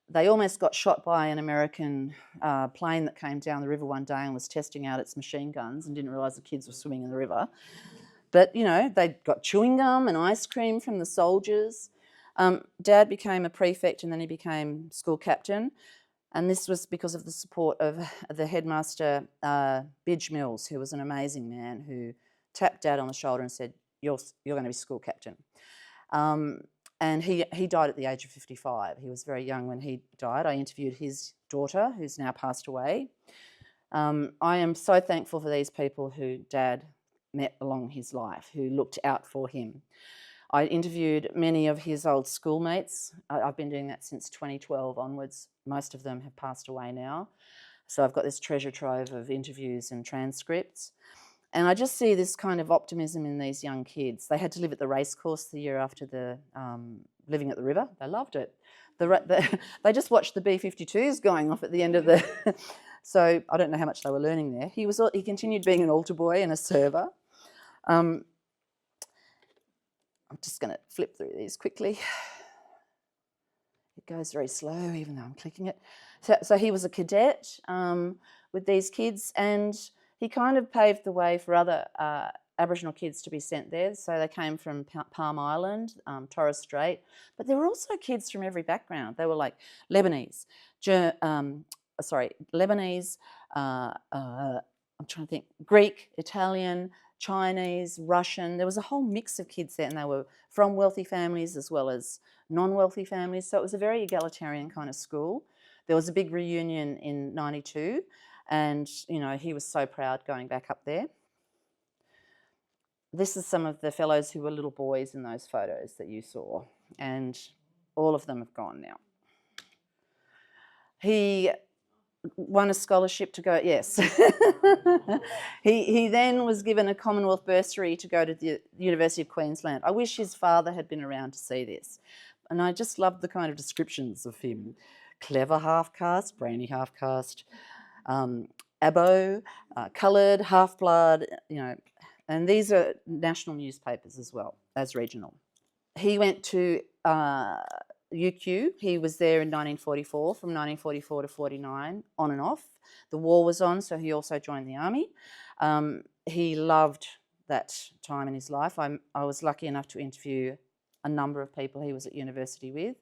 They almost got shot by an American plane that came down the river one day and was testing out its machine guns and didn't realise the kids were swimming in the river. But, you know, they got chewing gum and ice cream from the soldiers. Dad became a prefect and then he became school captain. And this was because of the support of the headmaster, Bidge Mills, who was an amazing man who tapped Dad on the shoulder and said, you're going to be school captain. And he died at the age of 55. He was very young when he died. I interviewed his daughter, who's now passed away. I am so thankful for these people who Dad met along his life, who looked out for him. I interviewed many of his old schoolmates. I've been doing that since 2012 onwards. Most of them have passed away now. So I've got this treasure trove of interviews and transcripts. And I just see this kind of optimism in these young kids. They had to live at the racecourse the year after the living at the river. They loved it. They just watched the B-52s going off at the end of the... So I don't know how much they were learning there. He continued being an altar boy and a server. I'm just going to flip through these quickly. It goes very slow, even though I'm clicking it. So he was a cadet with these kids, and he kind of paved the way for other Aboriginal kids to be sent there. So they came from Palm Island, Torres Strait, but there were also kids from every background. They were like Lebanese, I'm trying to think, Greek, Italian, Chinese, Russian. There was a whole mix of kids there, and they were from wealthy families as well as non-wealthy families. So it was a very egalitarian kind of school. There was a big reunion in '92, and you know, he was so proud going back up there. This is some of the fellows who were little boys in those photos that you saw, and all of them have gone now. He won a scholarship to go, yes. He then was given a Commonwealth bursary to go to the University of Queensland. I wish his father had been around to see this. And I just loved the kind of descriptions of him. Clever half-caste, brainy half-caste, abo, coloured, half-blood, you know. And these are national newspapers as well as regional. He went to UQ. He was there in 1944, from 1944 to 49, on and off. The war was on, so he also joined the army. He loved that time in his life. I was lucky enough to interview a number of people he was at university with.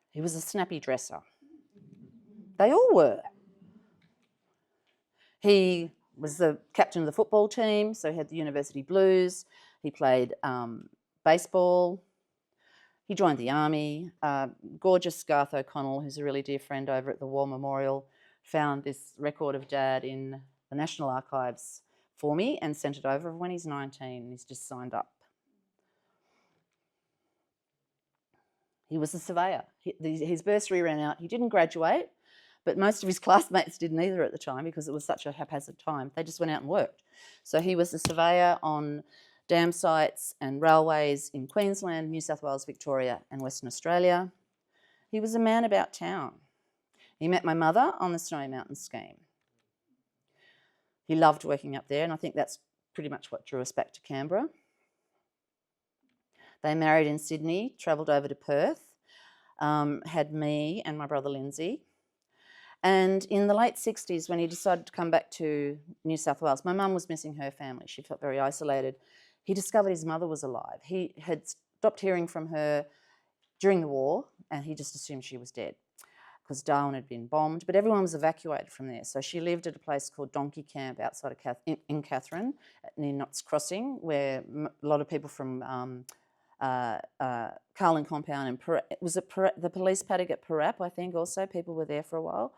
He was a snappy dresser. They all were. He was the captain of the football team, so he had the University Blues. He played baseball. He joined the army. Gorgeous Garth O'Connell, who's a really dear friend over at the War Memorial, found this record of Dad in the National Archives for me and sent it over when he's 19. He's just signed up. He was a surveyor. His bursary ran out. He didn't graduate, but most of his classmates didn't either at the time because it was such a haphazard time. They just went out and worked. So he was a surveyor on dam sites and railways in Queensland, New South Wales, Victoria and Western Australia. He was a man about town. He met my mother on the Snowy Mountains scheme. He loved working up there, and I think that's pretty much what drew us back to Canberra. They married in Sydney, travelled over to Perth, had me and my brother Lindsay. And in the late 60s, when he decided to come back to New South Wales, my mum was missing her family. She felt very isolated. He discovered his mother was alive. He had stopped hearing from her during the war, and he just assumed she was dead because Darwin had been bombed, but everyone was evacuated from there. So she lived at a place called Donkey Camp outside of in Katherine, near Knott's Crossing, where a lot of people from Carlin Compound and the police paddock at Parap, I think also, people were there for a while.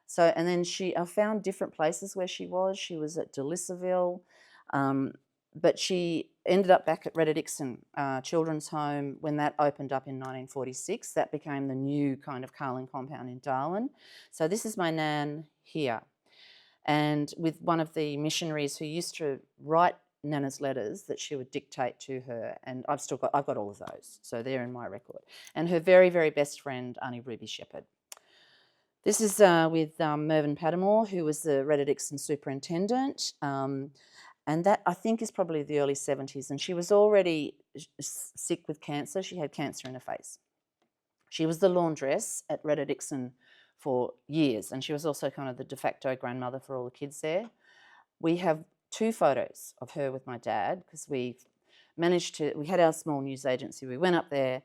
So, and then I found different places where she was. She was at Delisaville, but she ended up back at Retta Dixon Children's Home when that opened up in 1946. That became the new kind of Carlin Compound in Darwin. So this is my nan here. And with one of the missionaries who used to write Nana's letters that she would dictate to her, and I've got all of those, so they're in my record. And her very, very best friend, Auntie Ruby Shepherd. This is with Mervyn Padamore, who was the Retta Dixon superintendent, and that I think is probably the early 70s, and she was already sick with cancer. She had cancer in her face. She was the laundress at Retta Dixon for years, and she was also kind of the de facto grandmother for all the kids there. We have 2 photos of her with my dad because we had our small news agency. We went up there,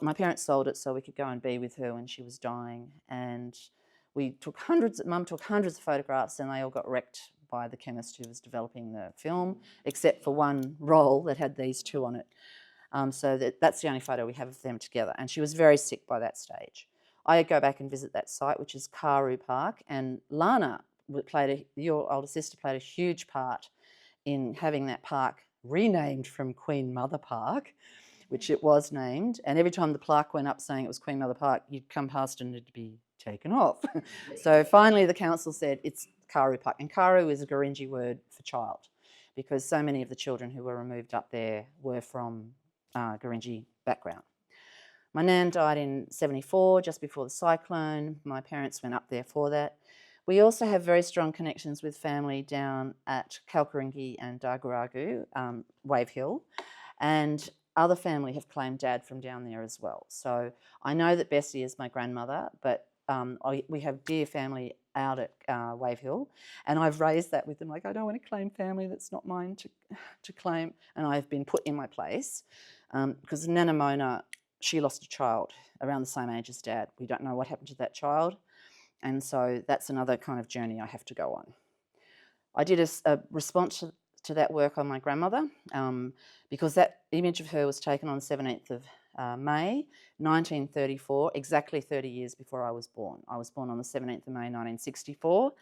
my parents sold it so we could go and be with her when she was dying. And Mum took hundreds of photographs, and they all got wrecked by the chemist who was developing the film, except for one roll that had these 2 on it. So that's the only photo we have of them together. And she was very sick by that stage. I go back and visit that site, which is Karu Park, and Lana, your older sister, played a huge part in having that park renamed from Queen Mother Park, which it was named. And every time the plaque went up saying it was Queen Mother Park, you'd come past and it'd be taken off. So finally the council said it's Karu Park. And Karu is a Gurindji word for child, because so many of the children who were removed up there were from Gurindji background. My nan died in 74, just before the cyclone. My parents went up there for that. We also have very strong connections with family down at Kalkaringi and Daguragu, Wave Hill, and other family have claimed Dad from down there as well. So I know that Bessie is my grandmother, but we have dear family out at Wave Hill, and I've raised that with them, like, I don't want to claim family that's not mine to claim, and I've been put in my place because Nana Mona, she lost a child around the same age as Dad. We don't know what happened to that child. And so that's another kind of journey I have to go on. I did a response to that work on my grandmother because that image of her was taken on the 17th of May 1934, exactly 30 years before I was born. I was born on the 17th of May 1964,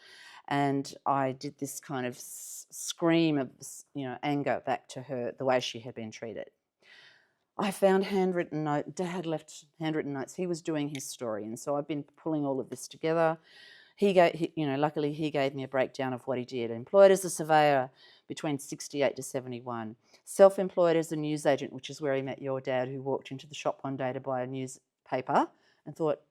and I did this kind of scream of anger back to her, the way she had been treated. I found handwritten notes. Dad left handwritten notes. He was doing his story, and so I've been pulling all of this together. Luckily he gave me a breakdown of what he did. Employed as a surveyor between 68 to 71. Self-employed as a newsagent, which is where he met your dad, who walked into the shop one day to buy a newspaper and thought,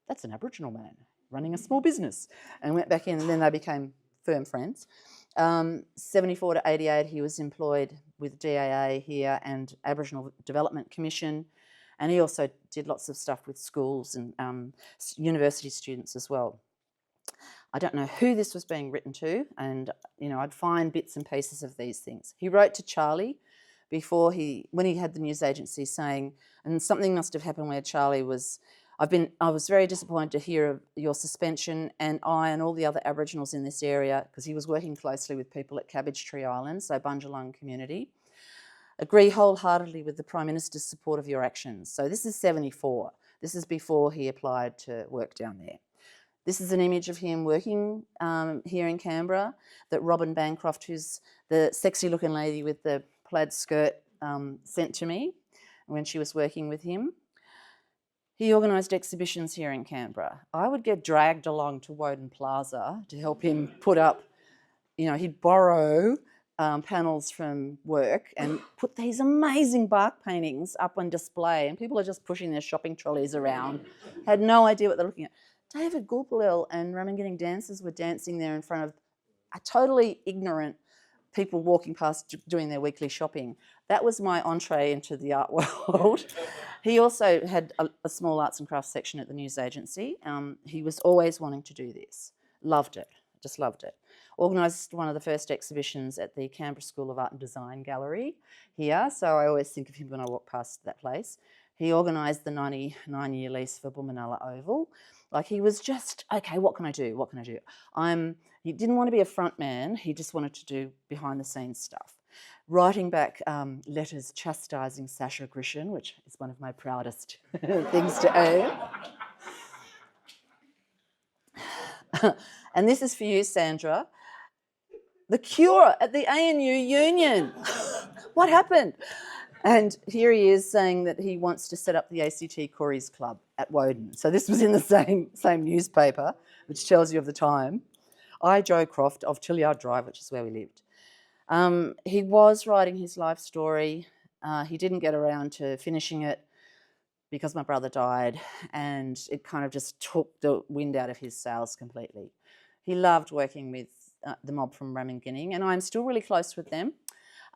that's an Aboriginal man running a small business, and went back in, and then they became firm friends. 74 to 88, he was employed with DAA here and Aboriginal Development Commission, and he also did lots of stuff with schools and university students as well. I don't know who this was being written to, and I'd find bits and pieces of these things. He wrote to Charlie when he had the news agency saying, and something must have happened where Charlie was, I was very disappointed to hear of your suspension, and I and all the other Aboriginals in this area, because he was working closely with people at Cabbage Tree Island, so Bundjalung community, agree wholeheartedly with the Prime Minister's support of your actions. So this is 74. This is before he applied to work down there. This is an image of him working here in Canberra that Robin Bancroft, who's the sexy looking lady with the plaid skirt, sent to me when she was working with him. He organised exhibitions here in Canberra. I would get dragged along to Woden Plaza to help him put up, he'd borrow panels from work and put these amazing bark paintings up on display, and people are just pushing their shopping trolleys around, had no idea what they're looking at. David Gulpilil and Ramingining dancers were dancing there in front of a totally ignorant people walking past doing their weekly shopping. That was my entree into the art world. He also had a small arts and crafts section at the news agency. He was always wanting to do this. Loved it, just loved it. Organised one of the first exhibitions at the Canberra School of Art and Design Gallery here, so I always think of him when I walk past that place. He organised the 99-year lease for Bumanala Oval. Like, he was just, okay, what can I do? What can I do? He didn't want to be a front man. He just wanted to do behind the scenes stuff. Writing back letters chastising Sasha Grishin, which is one of my proudest things to own. And this is for you, Sandra. The Cure at the ANU Union. What happened? And here he is saying that he wants to set up the ACT Corries Club at Woden. So this was in the same newspaper, which tells you of the time. I, Joe Croft of Tillyard Drive, which is where we lived. He was writing his life story. He didn't get around to finishing it because my brother died, and it kind of just took the wind out of his sails completely. He loved working with the mob from Ramingining, and I'm still really close with them.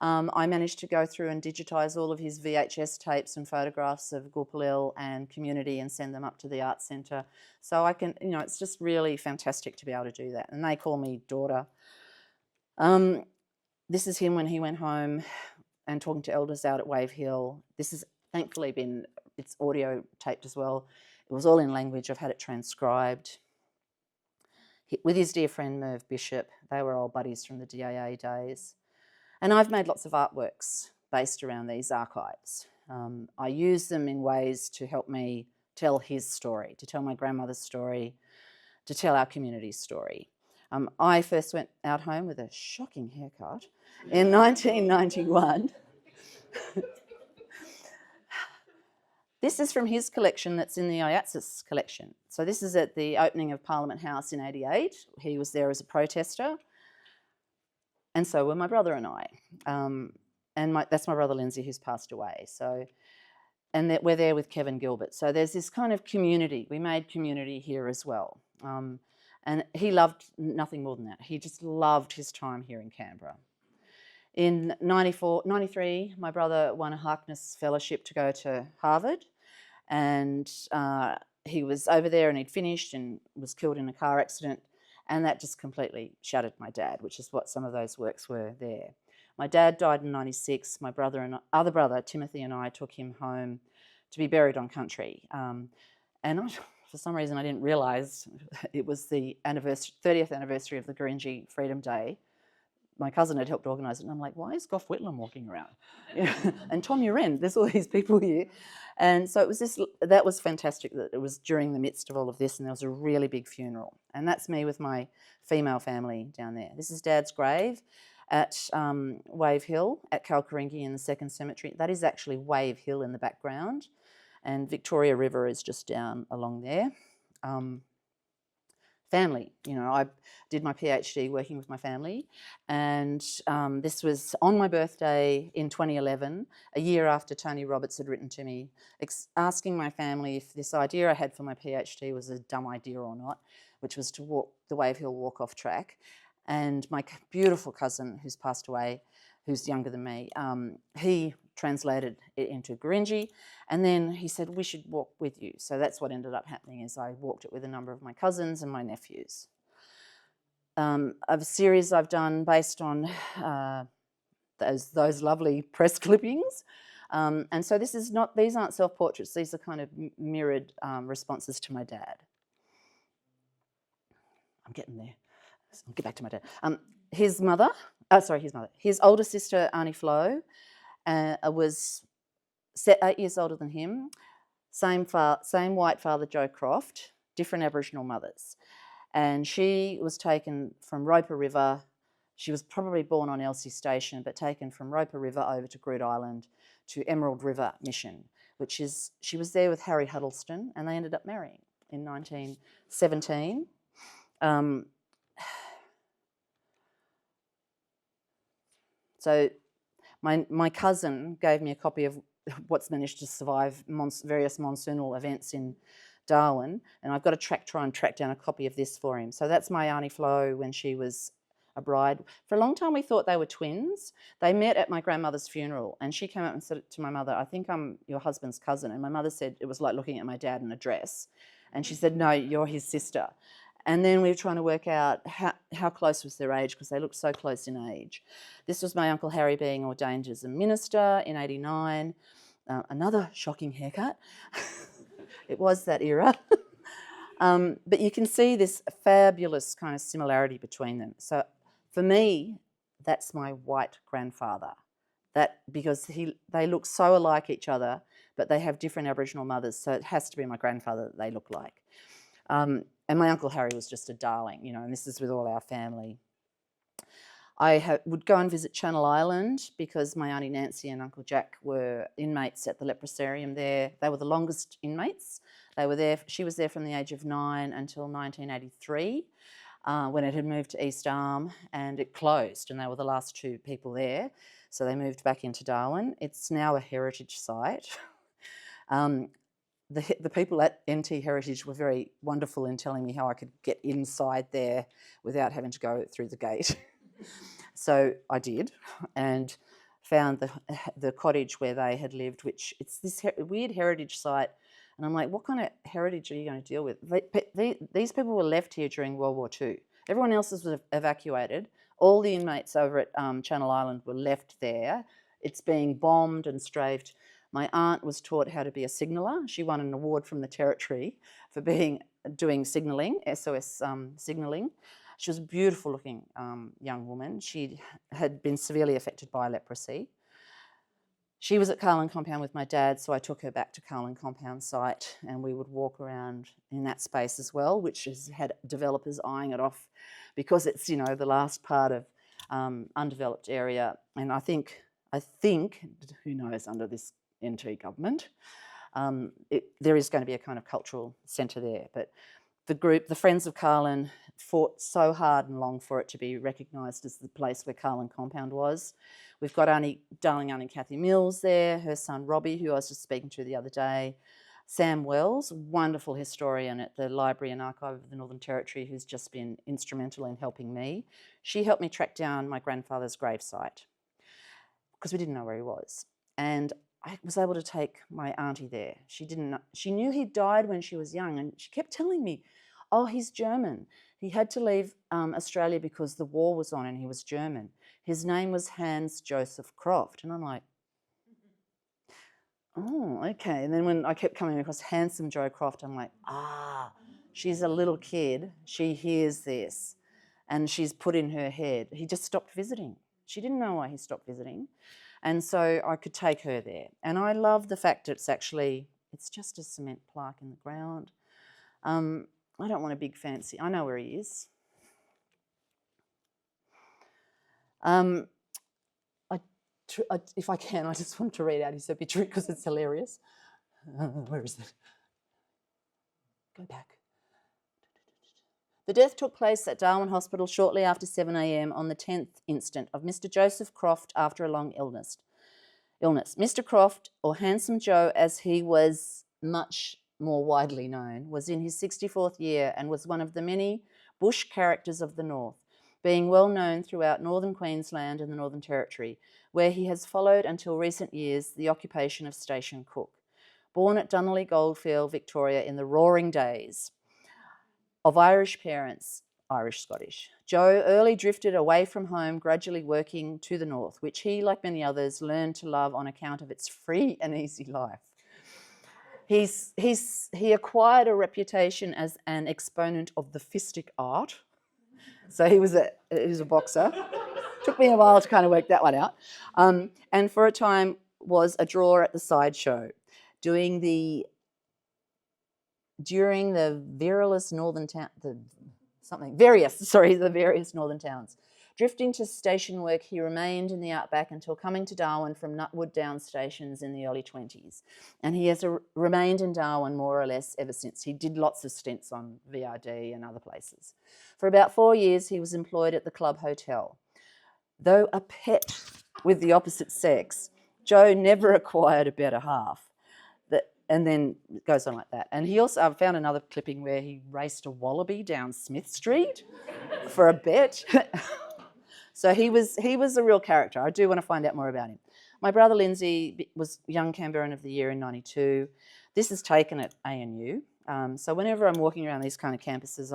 I managed to go through and digitise all of his VHS tapes and photographs of Gulpilil and community and send them up to the Arts Centre. So I can, it's just really fantastic to be able to do that. And they call me daughter. This is him when he went home and talking to elders out at Wave Hill. This has thankfully it's audio taped as well. It was all in language. I've had it transcribed. With his dear friend Merv Bishop, they were old buddies from the DAA days. And I've made lots of artworks based around these archives. I use them in ways to help me tell his story, to tell my grandmother's story, to tell our community's story. I first went out home with a shocking haircut in 1991. This is from his collection that's in the IATSIS collection. So this is at the opening of Parliament House in 88. He was there as a protester. And so were my brother and I. That's my brother Lindsay, who's passed away. And we're there with Kevin Gilbert. So there's this kind of community. We made community here as well. And he loved nothing more than that. He just loved his time here in Canberra. In 93, my brother won a Harkness Fellowship to go to Harvard. And he was over there and he'd finished and was killed in a car accident. And that just completely shattered my dad, which is what some of those works were there. My dad died in 96. My other brother, Timothy, and I took him home to be buried on country. For some reason, I didn't realise it was the 30th anniversary of the Gurindji Freedom Day. My cousin had helped organise it, and I'm like, why is Gough Whitlam walking around? And Tom Uren, there's all these people here. And so that was fantastic that it was during the midst of all of this, and there was a really big funeral. And that's me with my female family down there. This is Dad's grave at Wave Hill at Kalkaringi in the second cemetery. That is actually Wave Hill in the background, and Victoria River is just down along there. Family, I did my PhD working with my family, and this was on my birthday in 2011, a year after Tony Roberts had written to me asking my family if this idea I had for my PhD was a dumb idea or not, which was to walk the Wave Hill walk-off track. And my beautiful cousin who's passed away, who's younger than me, he translated it into Gurindji, and then he said, we should walk with you. So that's what ended up happening, is I walked it with a number of my cousins and my nephews. A series I've done based on those lovely press clippings. And so these aren't self-portraits, these are kind of mirrored responses to my dad. I'm getting there. I'll get back to my dad. His older sister, Auntie Flo, was 8 years older than him. Same white father, Joe Croft, different Aboriginal mothers. And she was taken from Roper River. She was probably born on Elsie Station, but taken from Roper River over to Groote Island to Emerald River Mission, she was there with Harry Huddleston, and they ended up marrying in 1917. So my cousin gave me a copy of what's managed to survive various monsoonal events in Darwin, and I've got to try and track down a copy of this for him. So that's my Auntie Flo when she was a bride. For a long time we thought they were twins. They met at my grandmother's funeral, and she came up and said to my mother, I think I'm your husband's cousin. And my mother said it was like looking at my dad in a dress. And she said, no, you're his sister. And then we were trying to work out how close was their age, because they looked so close in age. This was my Uncle Harry being ordained as a minister in 89. Another shocking haircut. It was that era. But you can see this fabulous kind of similarity between them. So for me, that's my white grandfather. Because they look so alike each other, but they have different Aboriginal mothers, so it has to be my grandfather that they look like. And my Uncle Harry was just a darling, and this is with all our family. I would go and visit Channel Island because my Auntie Nancy and Uncle Jack were inmates at the leprosarium there. They were the longest inmates. They were there. She was there from the age of 9 until 1983, when it had moved to East Arm, and it closed, and they were the last 2 people there. So they moved back into Darwin. It's now a heritage site. The people at NT Heritage were very wonderful in telling me how I could get inside there without having to go through the gate. So I did, and found the cottage where they had lived, which it's this weird heritage site. And I'm like, what kind of heritage are you going to deal with? These people were left here during World War II. Everyone else was evacuated. All the inmates over at Channel Island were left there. It's being bombed and strafed. My aunt was taught how to be a signaller. She won an award from the Territory for doing signalling, SOS signalling. She was a beautiful looking young woman. She had been severely affected by leprosy. She was at Carlin Compound with my dad, so I took her back to Carlin Compound site, and we would walk around in that space as well, which has had developers eyeing it off because it's, the last part of undeveloped area. And I think, who knows, under this NT government, there is going to be a kind of cultural centre there. But the Friends of Carlin, fought so hard and long for it to be recognised as the place where Carlin Compound was. We've got darling Auntie Kathy Mills there, her son Robbie, who I was just speaking to the other day. Sam Wells, wonderful historian at the Library and Archive of the Northern Territory, who's just been instrumental in helping me. She helped me track down my grandfather's gravesite because we didn't know where he was. And I was able to take my auntie there. She knew he died when she was young, and she kept telling me, oh, he's German. He had to leave Australia because the war was on and he was German. His name was Hans Joseph Croft. And I'm like, oh, okay. And then when I kept coming across Handsome Joe Croft, I'm like, she's a little kid. She hears this and she's put in her head. He just stopped visiting. She didn't know why he stopped visiting. And so I could take her there. And I love the fact that it's just a cement plaque in the ground. I don't want a big fancy, I know where he is. If I can, I just want to read out his obituary because it's hilarious. Where is it? Go back. The death took place at Darwin Hospital shortly after 7 a.m. on the 10th instant of Mr. Joseph Croft after a long illness. Mr. Croft, or Handsome Joe as he was much more widely known, was in his 64th year and was one of the many bush characters of the North. being well known throughout northern Queensland and the Northern Territory, where he has followed until recent years the occupation of station cook. Born at Dunolly Goldfield, Victoria in the roaring days of Irish parents, Irish-Scottish, Joe early drifted away from home, gradually working to the north, which he, like many others, learned to love on account of its free and easy life. He acquired a reputation as an exponent of the fistic art. So he was a boxer. Took me a while to kind of work that one out. And for a time was a drawer at the sideshow, during the various northern towns. Drifting to station work, he remained in the outback until coming to Darwin from Nutwood Down stations in the early 20s. And he has remained in Darwin more or less ever since. He did lots of stints on VRD and other places. For about 4 years, he was employed at the Club Hotel. Though a pet with the opposite sex, Joe never acquired a better half. And then it goes on like that. And he also, I found another clipping where he raced a wallaby down Smith Street for a bet. So he was a real character. I do want to find out more about him. My brother Lindsay was Young Canberran of the Year in '92. This is taken at ANU. So whenever I'm walking around these kind of campuses,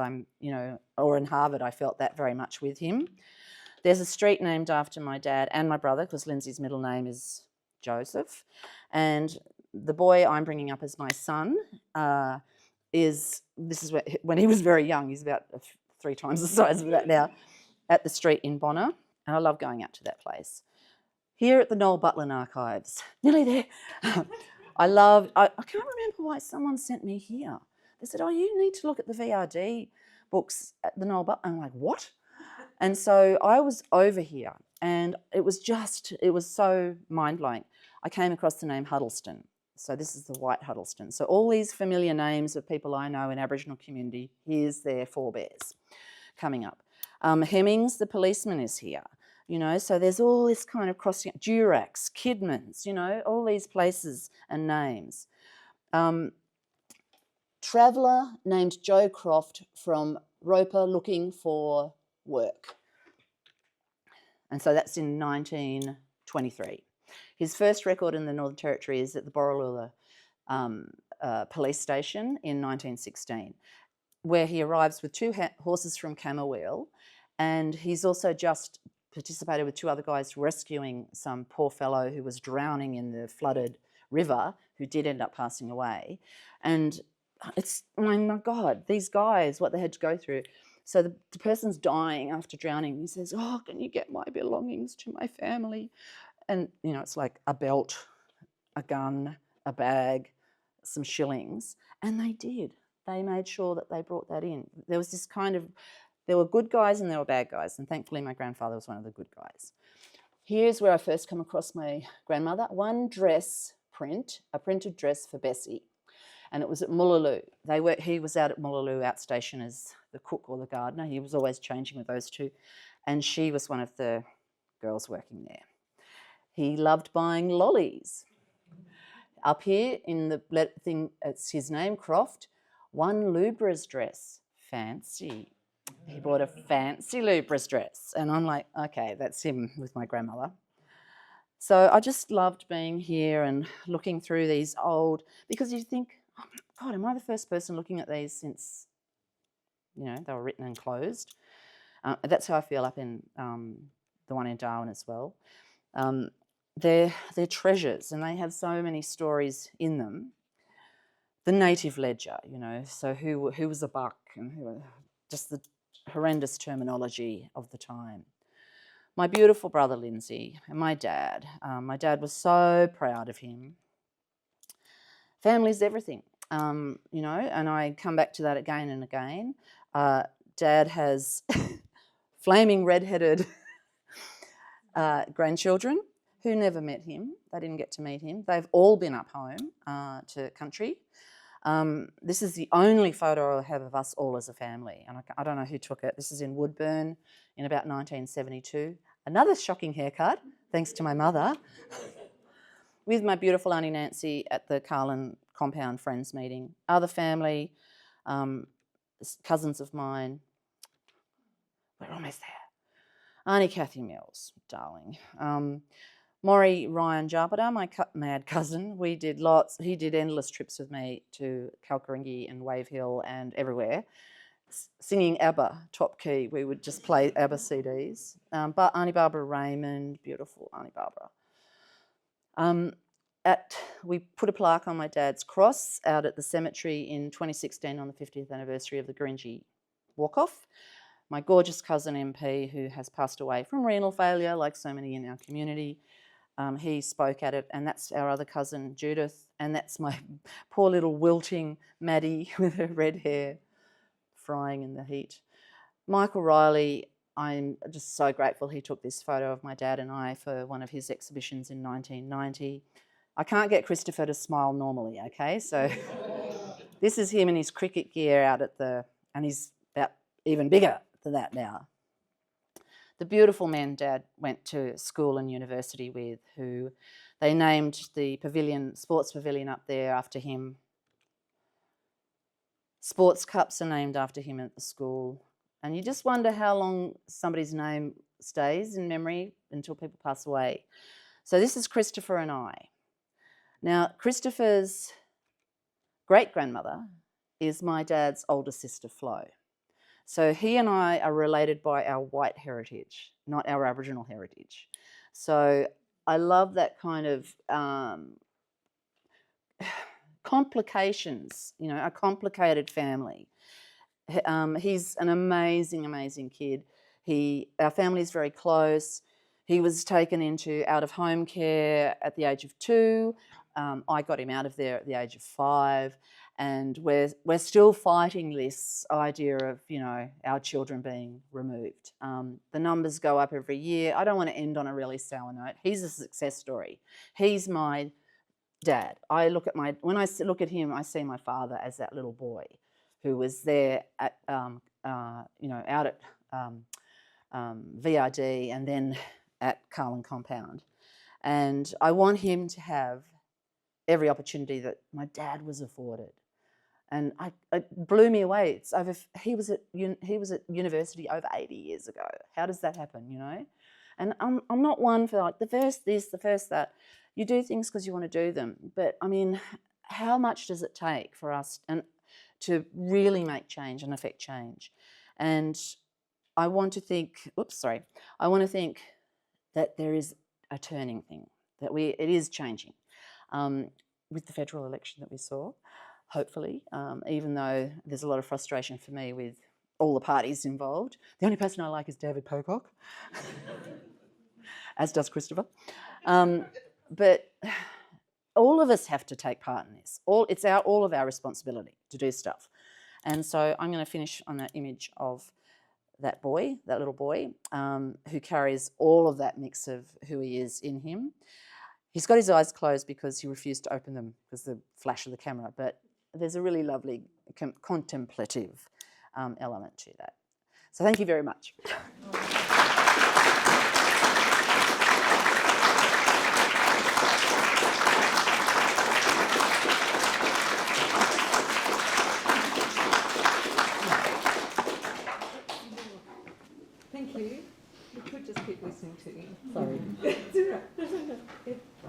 or in Harvard, I felt that very much with him. There's a street named after my dad and my brother, because Lindsay's middle name is Joseph. And the boy I'm bringing up as my son when he was very young. He's about 3 times the size of that now, at the street in Bonner. And I love going out to that place. Here at the Noel Butlin Archives, nearly there. I can't remember why someone sent me here. They said, you need to look at the VRD books at the Noel Butlin. I'm like, what? And so I was over here, and it was so mind-blowing. I came across the name Huddleston. So this is the White Huddleston. So all these familiar names of people I know in Aboriginal community, here's their forebears coming up. Hemmings, the policeman, is here. So there's all this kind of crossing, Durax, Kidmans, all these places and names. Traveller named Joe Croft from Roper looking for work. And so that's in 1923. His first record in the Northern Territory is at the Borroloola police station in 1916, where he arrives with 2 horses from Camberwell, and he's also just participated with 2 other guys rescuing some poor fellow who was drowning in the flooded river, who did end up passing away. And it's, oh my God, these guys, what they had to go through. So the person's dying after drowning. He says, can you get my belongings to my family? And, it's like a belt, a gun, a bag, some shillings. And they did. They made sure that they brought that in. There was this there were good guys and there were bad guys. And thankfully, my grandfather was one of the good guys. Here's where I first come across my grandmother. One dress print, a printed dress for Bessie. And it was at Mullaloo. He was out at Mullaloo outstation as the cook or the gardener. He was always changing with those 2. And she was one of the girls working there. He loved buying lollies. Up here in the thing, it's his name, Croft, one Lubra's dress. Fancy. He bought a fancy Lubra's dress. And I'm like, okay, that's him with my grandmother. So I just loved being here and looking through these old, because you think, oh God, am I the first person looking at these since, they were written and closed? That's how I feel up in the one in Darwin as well. They're treasures, and they have so many stories in them. The native ledger, so who was a buck, and just the horrendous terminology of the time. My beautiful brother Lindsay and my dad. My dad was so proud of him. Family's everything, and I come back to that again and again. Dad has flaming red-headed grandchildren who never met him. They didn't get to meet him. They've all been up home to country. This is the only photo I have of us all as a family, and I don't know who took it. This is in Woodburn in about 1972. Another shocking haircut, thanks to my mother, with my beautiful Auntie Nancy at the Carlin Compound Friends meeting. Other family, cousins of mine. We're almost there. Auntie Kathy Mills, darling. Maury Ryan Jarpata, my mad cousin, he did endless trips with me to Kalkaringi and Wave Hill and everywhere, singing ABBA, top key. We would just play ABBA CDs. But Auntie Barbara Raymond, beautiful Auntie Barbara. We put a plaque on my dad's cross out at the cemetery in 2016 on the 50th anniversary of the Gurindji walk-off. My gorgeous cousin MP, who has passed away from renal failure, like so many in our community, he spoke at it, and that's our other cousin, Judith, and that's my poor little wilting Maddie with her red hair frying in the heat. Michael Riley, I'm just so grateful he took this photo of my dad and I for one of his exhibitions in 1990. I can't get Christopher to smile normally, okay? So this is him in his cricket gear out at and he's about even bigger than that now. The beautiful men Dad went to school and university with, who they named the pavilion, sports pavilion up there after him. Sports cups are named after him at the school. And you just wonder how long somebody's name stays in memory until people pass away. So this is Christopher and I. Now, Christopher's great-grandmother is my dad's older sister, Flo. So he and I are related by our white heritage, not our Aboriginal heritage. So I love that kind of complications, you know, a complicated family. He's an amazing, amazing kid. Our family is very close. He was taken into out-of-home care at the age of 2. I got him out of there at the age of 5. And we're still fighting this idea of, you know, our children being removed. The numbers go up every year. I don't want to end on a really sour note. He's a success story. He's my dad. When I look at him, I see my father as that little boy who was there at, you know, out at VRD and then at Carlin Compound. And I want him to have every opportunity that my dad was afforded. And it blew me away. He was at university over 80 years ago. How does that happen, you know? And I'm not one for like the first this, the first that. You do things because you want to do them. But I mean, how much does it take for us to really make change and affect change? And I want to think that there is a turning thing, that it is changing with the federal election that we saw. Hopefully, even though there's a lot of frustration for me with all the parties involved. The only person I like is David Pocock, as does Christopher. But all of us have to take part in this. It's all of our responsibility to do stuff. And so I'm going to finish on that image of that little boy, who carries all of that mix of who he is in him. He's got his eyes closed because he refused to open them because of the flash of the camera, but there's a really lovely contemplative element to that. So thank you very much. Thank you. You could just keep listening to me. Sorry.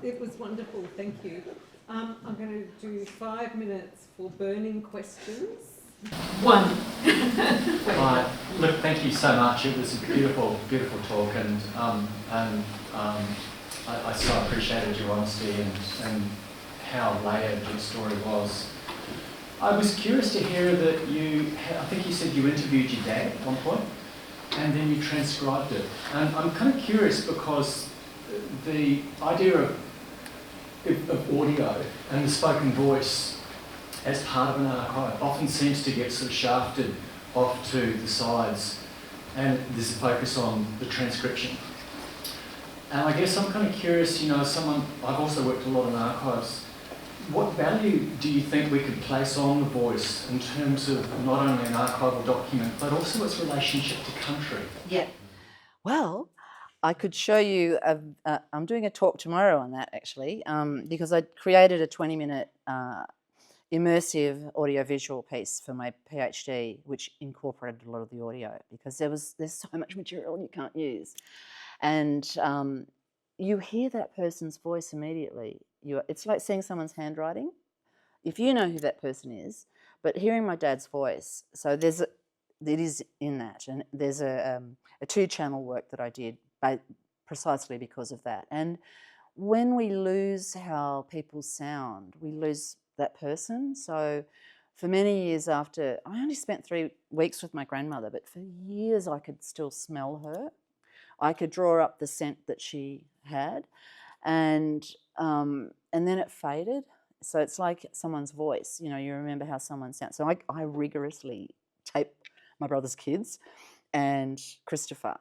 It was wonderful, thank you. I'm going to do 5 minutes for burning questions. 1. Right. Look, thank you so much. It was a beautiful, beautiful talk, and I so appreciated your honesty and how layered your story was. I was curious to hear that I think you said you interviewed your dad at one point, and then you transcribed it. And I'm kind of curious because the idea of audio and the spoken voice as part of an archive often seems to get sort of shafted off to the sides, and there's a focus on the transcription. And I guess I'm kind of curious, you know, I've also worked a lot in archives. What value do you think we could place on the voice in terms of not only an archival document, but also its relationship to country? Yeah. Well, I could show you, I'm doing a talk tomorrow on that actually, because I created a 20-minute immersive audiovisual piece for my PhD, which incorporated a lot of the audio because there's so much material you can't use, and you hear that person's voice immediately. It's like seeing someone's handwriting, if you know who that person is. But hearing my dad's voice, so it is in that, and there's a 2-channel work that I did precisely because of that. And when we lose how people sound, we lose that person. So for many years after, I only spent 3 weeks with my grandmother, but for years I could still smell her. I could draw up the scent that she had, and then it faded. So it's like someone's voice, you remember how someone sounds. So I rigorously tape my brother's kids and Christopher,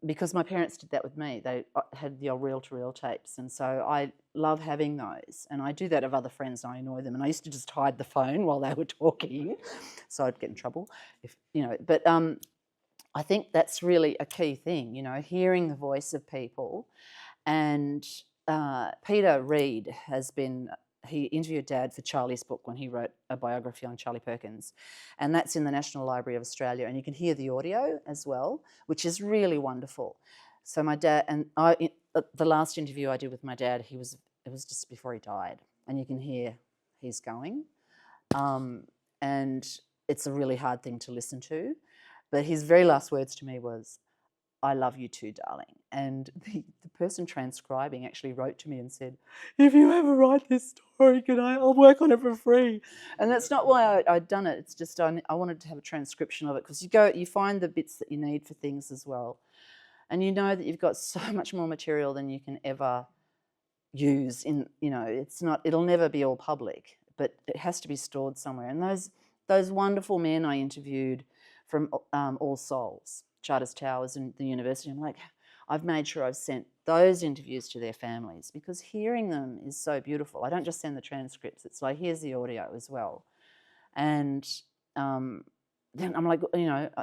because my parents did that with me. They had the old reel-to-reel tapes, and so I love having those. And I do that of other friends, and I annoy them. And I used to just hide the phone while they were talking, so I'd get in trouble. But I think that's really a key thing, hearing the voice of people. And Peter Reid he interviewed Dad for Charlie's book when he wrote a biography on Charlie Perkins, and that's in the National Library of Australia, and you can hear the audio as well, which is really wonderful. So my dad, and the last interview I did with my dad, it was just before he died, and you can hear he's going, and it's a really hard thing to listen to, but his very last words to me was, "I love you too, darling." And the person transcribing actually wrote to me and said, "If you ever write this story, I'll work on it for free." And that's not why I'd done it. It's just I wanted to have a transcription of it, because you find the bits that you need for things as well. And you know that you've got so much more material than you can ever use it'll never be all public, but it has to be stored somewhere. And those wonderful men I interviewed from All Souls, Charters Towers and the university, I'm like, I've made sure I've sent those interviews to their families, because hearing them is so beautiful. I don't just send the transcripts. It's like, here's the audio as well. And then I'm like,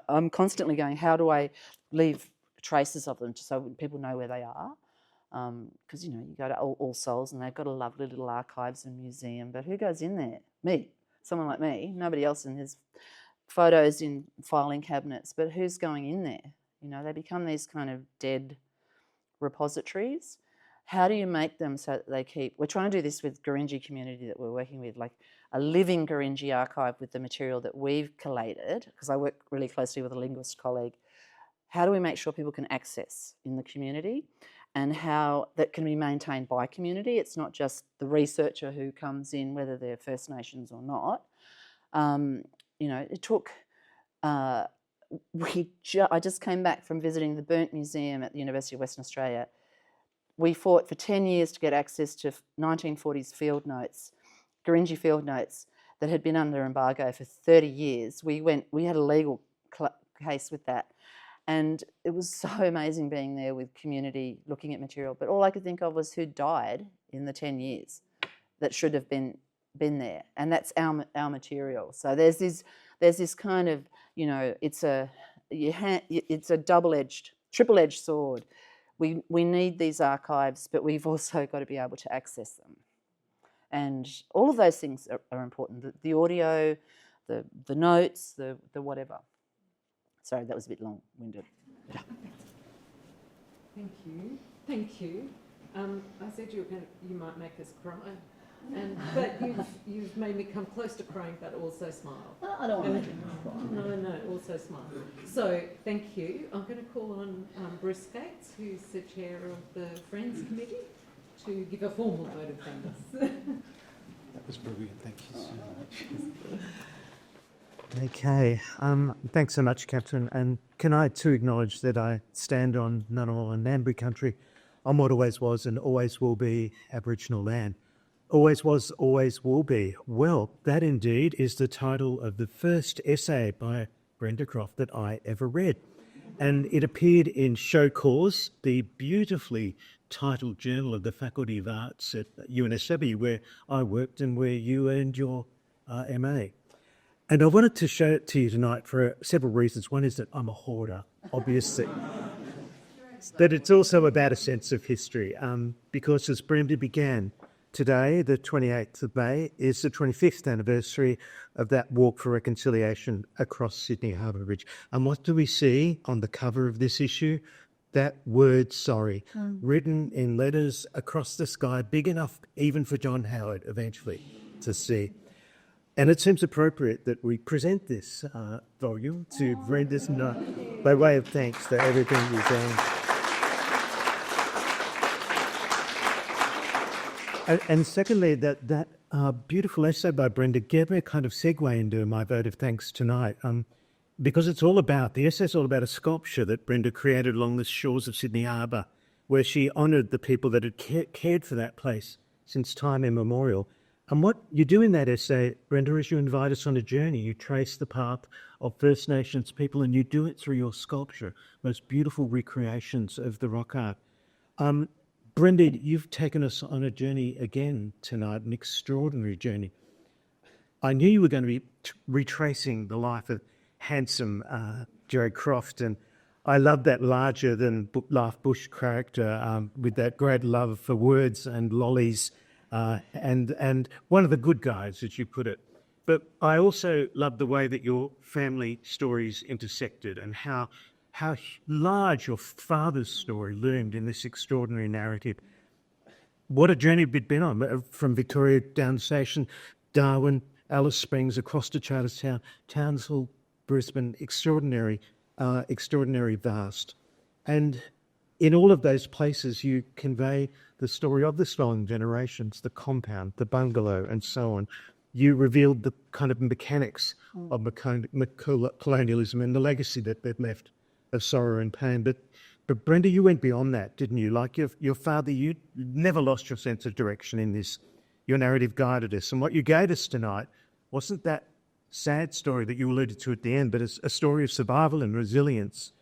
I'm constantly going, how do I leave traces of them so people know where they are? Because, you go to All Souls and they've got a lovely little archives and museum, but who goes in there? Me, someone like me. Nobody else in his photos in filing cabinets, but who's going in there? They become these kind of dead repositories. How do you make them so that they keep... We're trying to do this with Gurindji community that we're working with, like a living Gurindji archive with the material that we've collated, because I work really closely with a linguist colleague. How do we make sure people can access in the community, and how that can be maintained by community? It's not just the researcher who comes in, whether they're First Nations or not. It took... I just came back from visiting the Burnt Museum at the University of Western Australia. We fought for 10 years to get access to 1940s field notes, Gurindji field notes that had been under embargo for 30 years. We had a legal case with that. And it was so amazing being there with community looking at material. But all I could think of was who died in the 10 years that should have been there. And that's our material. So there's this kind of, it's a double-edged, triple-edged sword. We need these archives, but we've also got to be able to access them. And all of those things are important. The audio, the notes, the whatever. Sorry, that was a bit long-winded. Yeah. Thank you. I said you might make us cry, but you've made me come close to crying, but also smile. I don't want to make you cry. No, also smile. So thank you. I'm going to call on Bruce Gates, who's the chair of the Friends Committee, to give a formal vote of thanks. That was brilliant. Thank you so much. Okay. Thanks so much, Catherine. And can I too acknowledge that I stand on Ngunnawal and Ngambri country, on what always was and always will be Aboriginal land. Always was, always will be. Well, that indeed is the title of the first essay by Brenda Croft that I ever read. And it appeared in Show Cause, the beautifully titled journal of the Faculty of Arts at UNSW, where I worked and where you earned your MA. And I wanted to show it to you tonight for several reasons. One is that I'm a hoarder, obviously. But it's also about a sense of history, because as Brenda began, today, the 28th of May, is the 25th anniversary of that Walk for Reconciliation across Sydney Harbour Bridge. And what do we see on the cover of this issue? That word sorry, written in letters across the sky, big enough even for John Howard eventually to see. And it seems appropriate that we present this volume to Brenda's by way of thanks for everything you've done. And secondly, that beautiful essay by Brenda gave me a kind of segue into my vote of thanks tonight, because the essay's all about a sculpture that Brenda created along the shores of Sydney Harbour, where she honoured the people that had cared for that place since time immemorial. And what you do in that essay, Brenda, is you invite us on a journey. You trace the path of First Nations people, and you do it through your sculpture, most beautiful recreations of the rock art. Brenda, you've taken us on a journey again tonight, an extraordinary journey. I knew you were going to be retracing the life of handsome Joe Croft, and I love that larger-than-life bush character with that great love for words and lollies, and one of the good guys, as you put it. But I also love the way that your family stories intersected and how large your father's story loomed in this extraordinary narrative. What a journey we'd been on, from Victoria down Station, Darwin, Alice Springs, across to Charterstown, Townsville, Brisbane, extraordinary vast. And in all of those places you convey the story of the stolen generations, the compound, the bungalow, and so on. You revealed the kind of mechanics of colonialism and the legacy that they'd left of sorrow and pain. But Brenda, you went beyond that, didn't you? Like your father, you never lost your sense of direction in this. Your narrative guided us. And what you gave us tonight wasn't that sad story that you alluded to at the end, but it's a story of survival and resilience.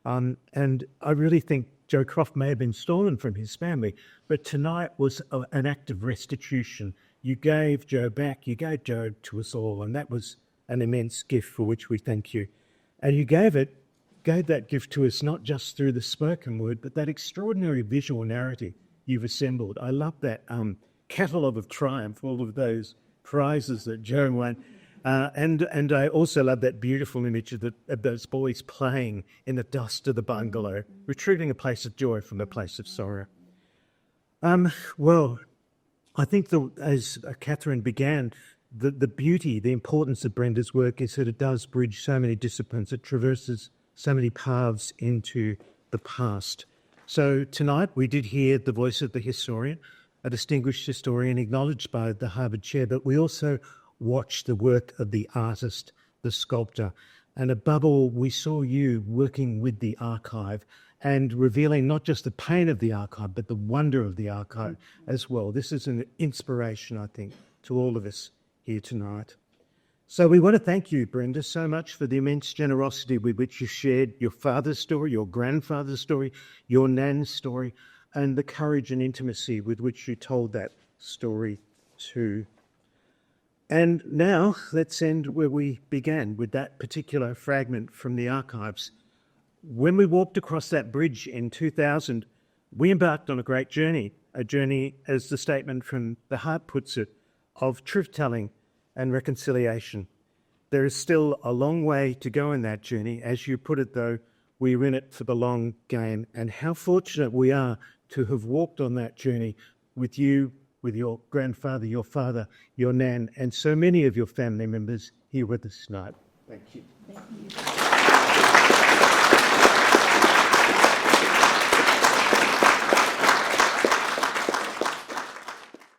And I really think Joe Croft may have been stolen from his family, but tonight was an act of restitution. You gave Joe back, you gave Joe to us all, and that was an immense gift for which we thank you. And you gave that gift to us not just through the spoken word, but that extraordinary visual narrative you've assembled. I love that catalogue of triumph, all of those prizes that Joe won. And I also love that beautiful image of those boys playing in the dust of the bungalow, retrieving a place of joy from a place of sorrow. Well, I think as Catherine began, the beauty, the importance of Brenda's work is that it does bridge so many disciplines. It traverses so many paths into the past. So tonight we did hear the voice of the historian, a distinguished historian acknowledged by the Harvard Chair, but we also watched the work of the artist, the sculptor. And above all, we saw you working with the archive and revealing not just the pain of the archive, but the wonder of the archive as well. This is an inspiration, I think, to all of us here tonight. So we want to thank you, Brenda, so much for the immense generosity with which you shared your father's story, your grandfather's story, your nan's story, and the courage and intimacy with which you told that story too. And now let's end where we began, with that particular fragment from the archives. When we walked across that bridge in 2000, we embarked on a great journey, a journey, as the statement from the Heart puts it, of truth-telling and reconciliation. There is still a long way to go in that journey. As you put it, though, we're in it for the long game. And how fortunate we are to have walked on that journey with you, with your grandfather, your father, your nan, and so many of your family members here with us tonight. Thank you. Thank you.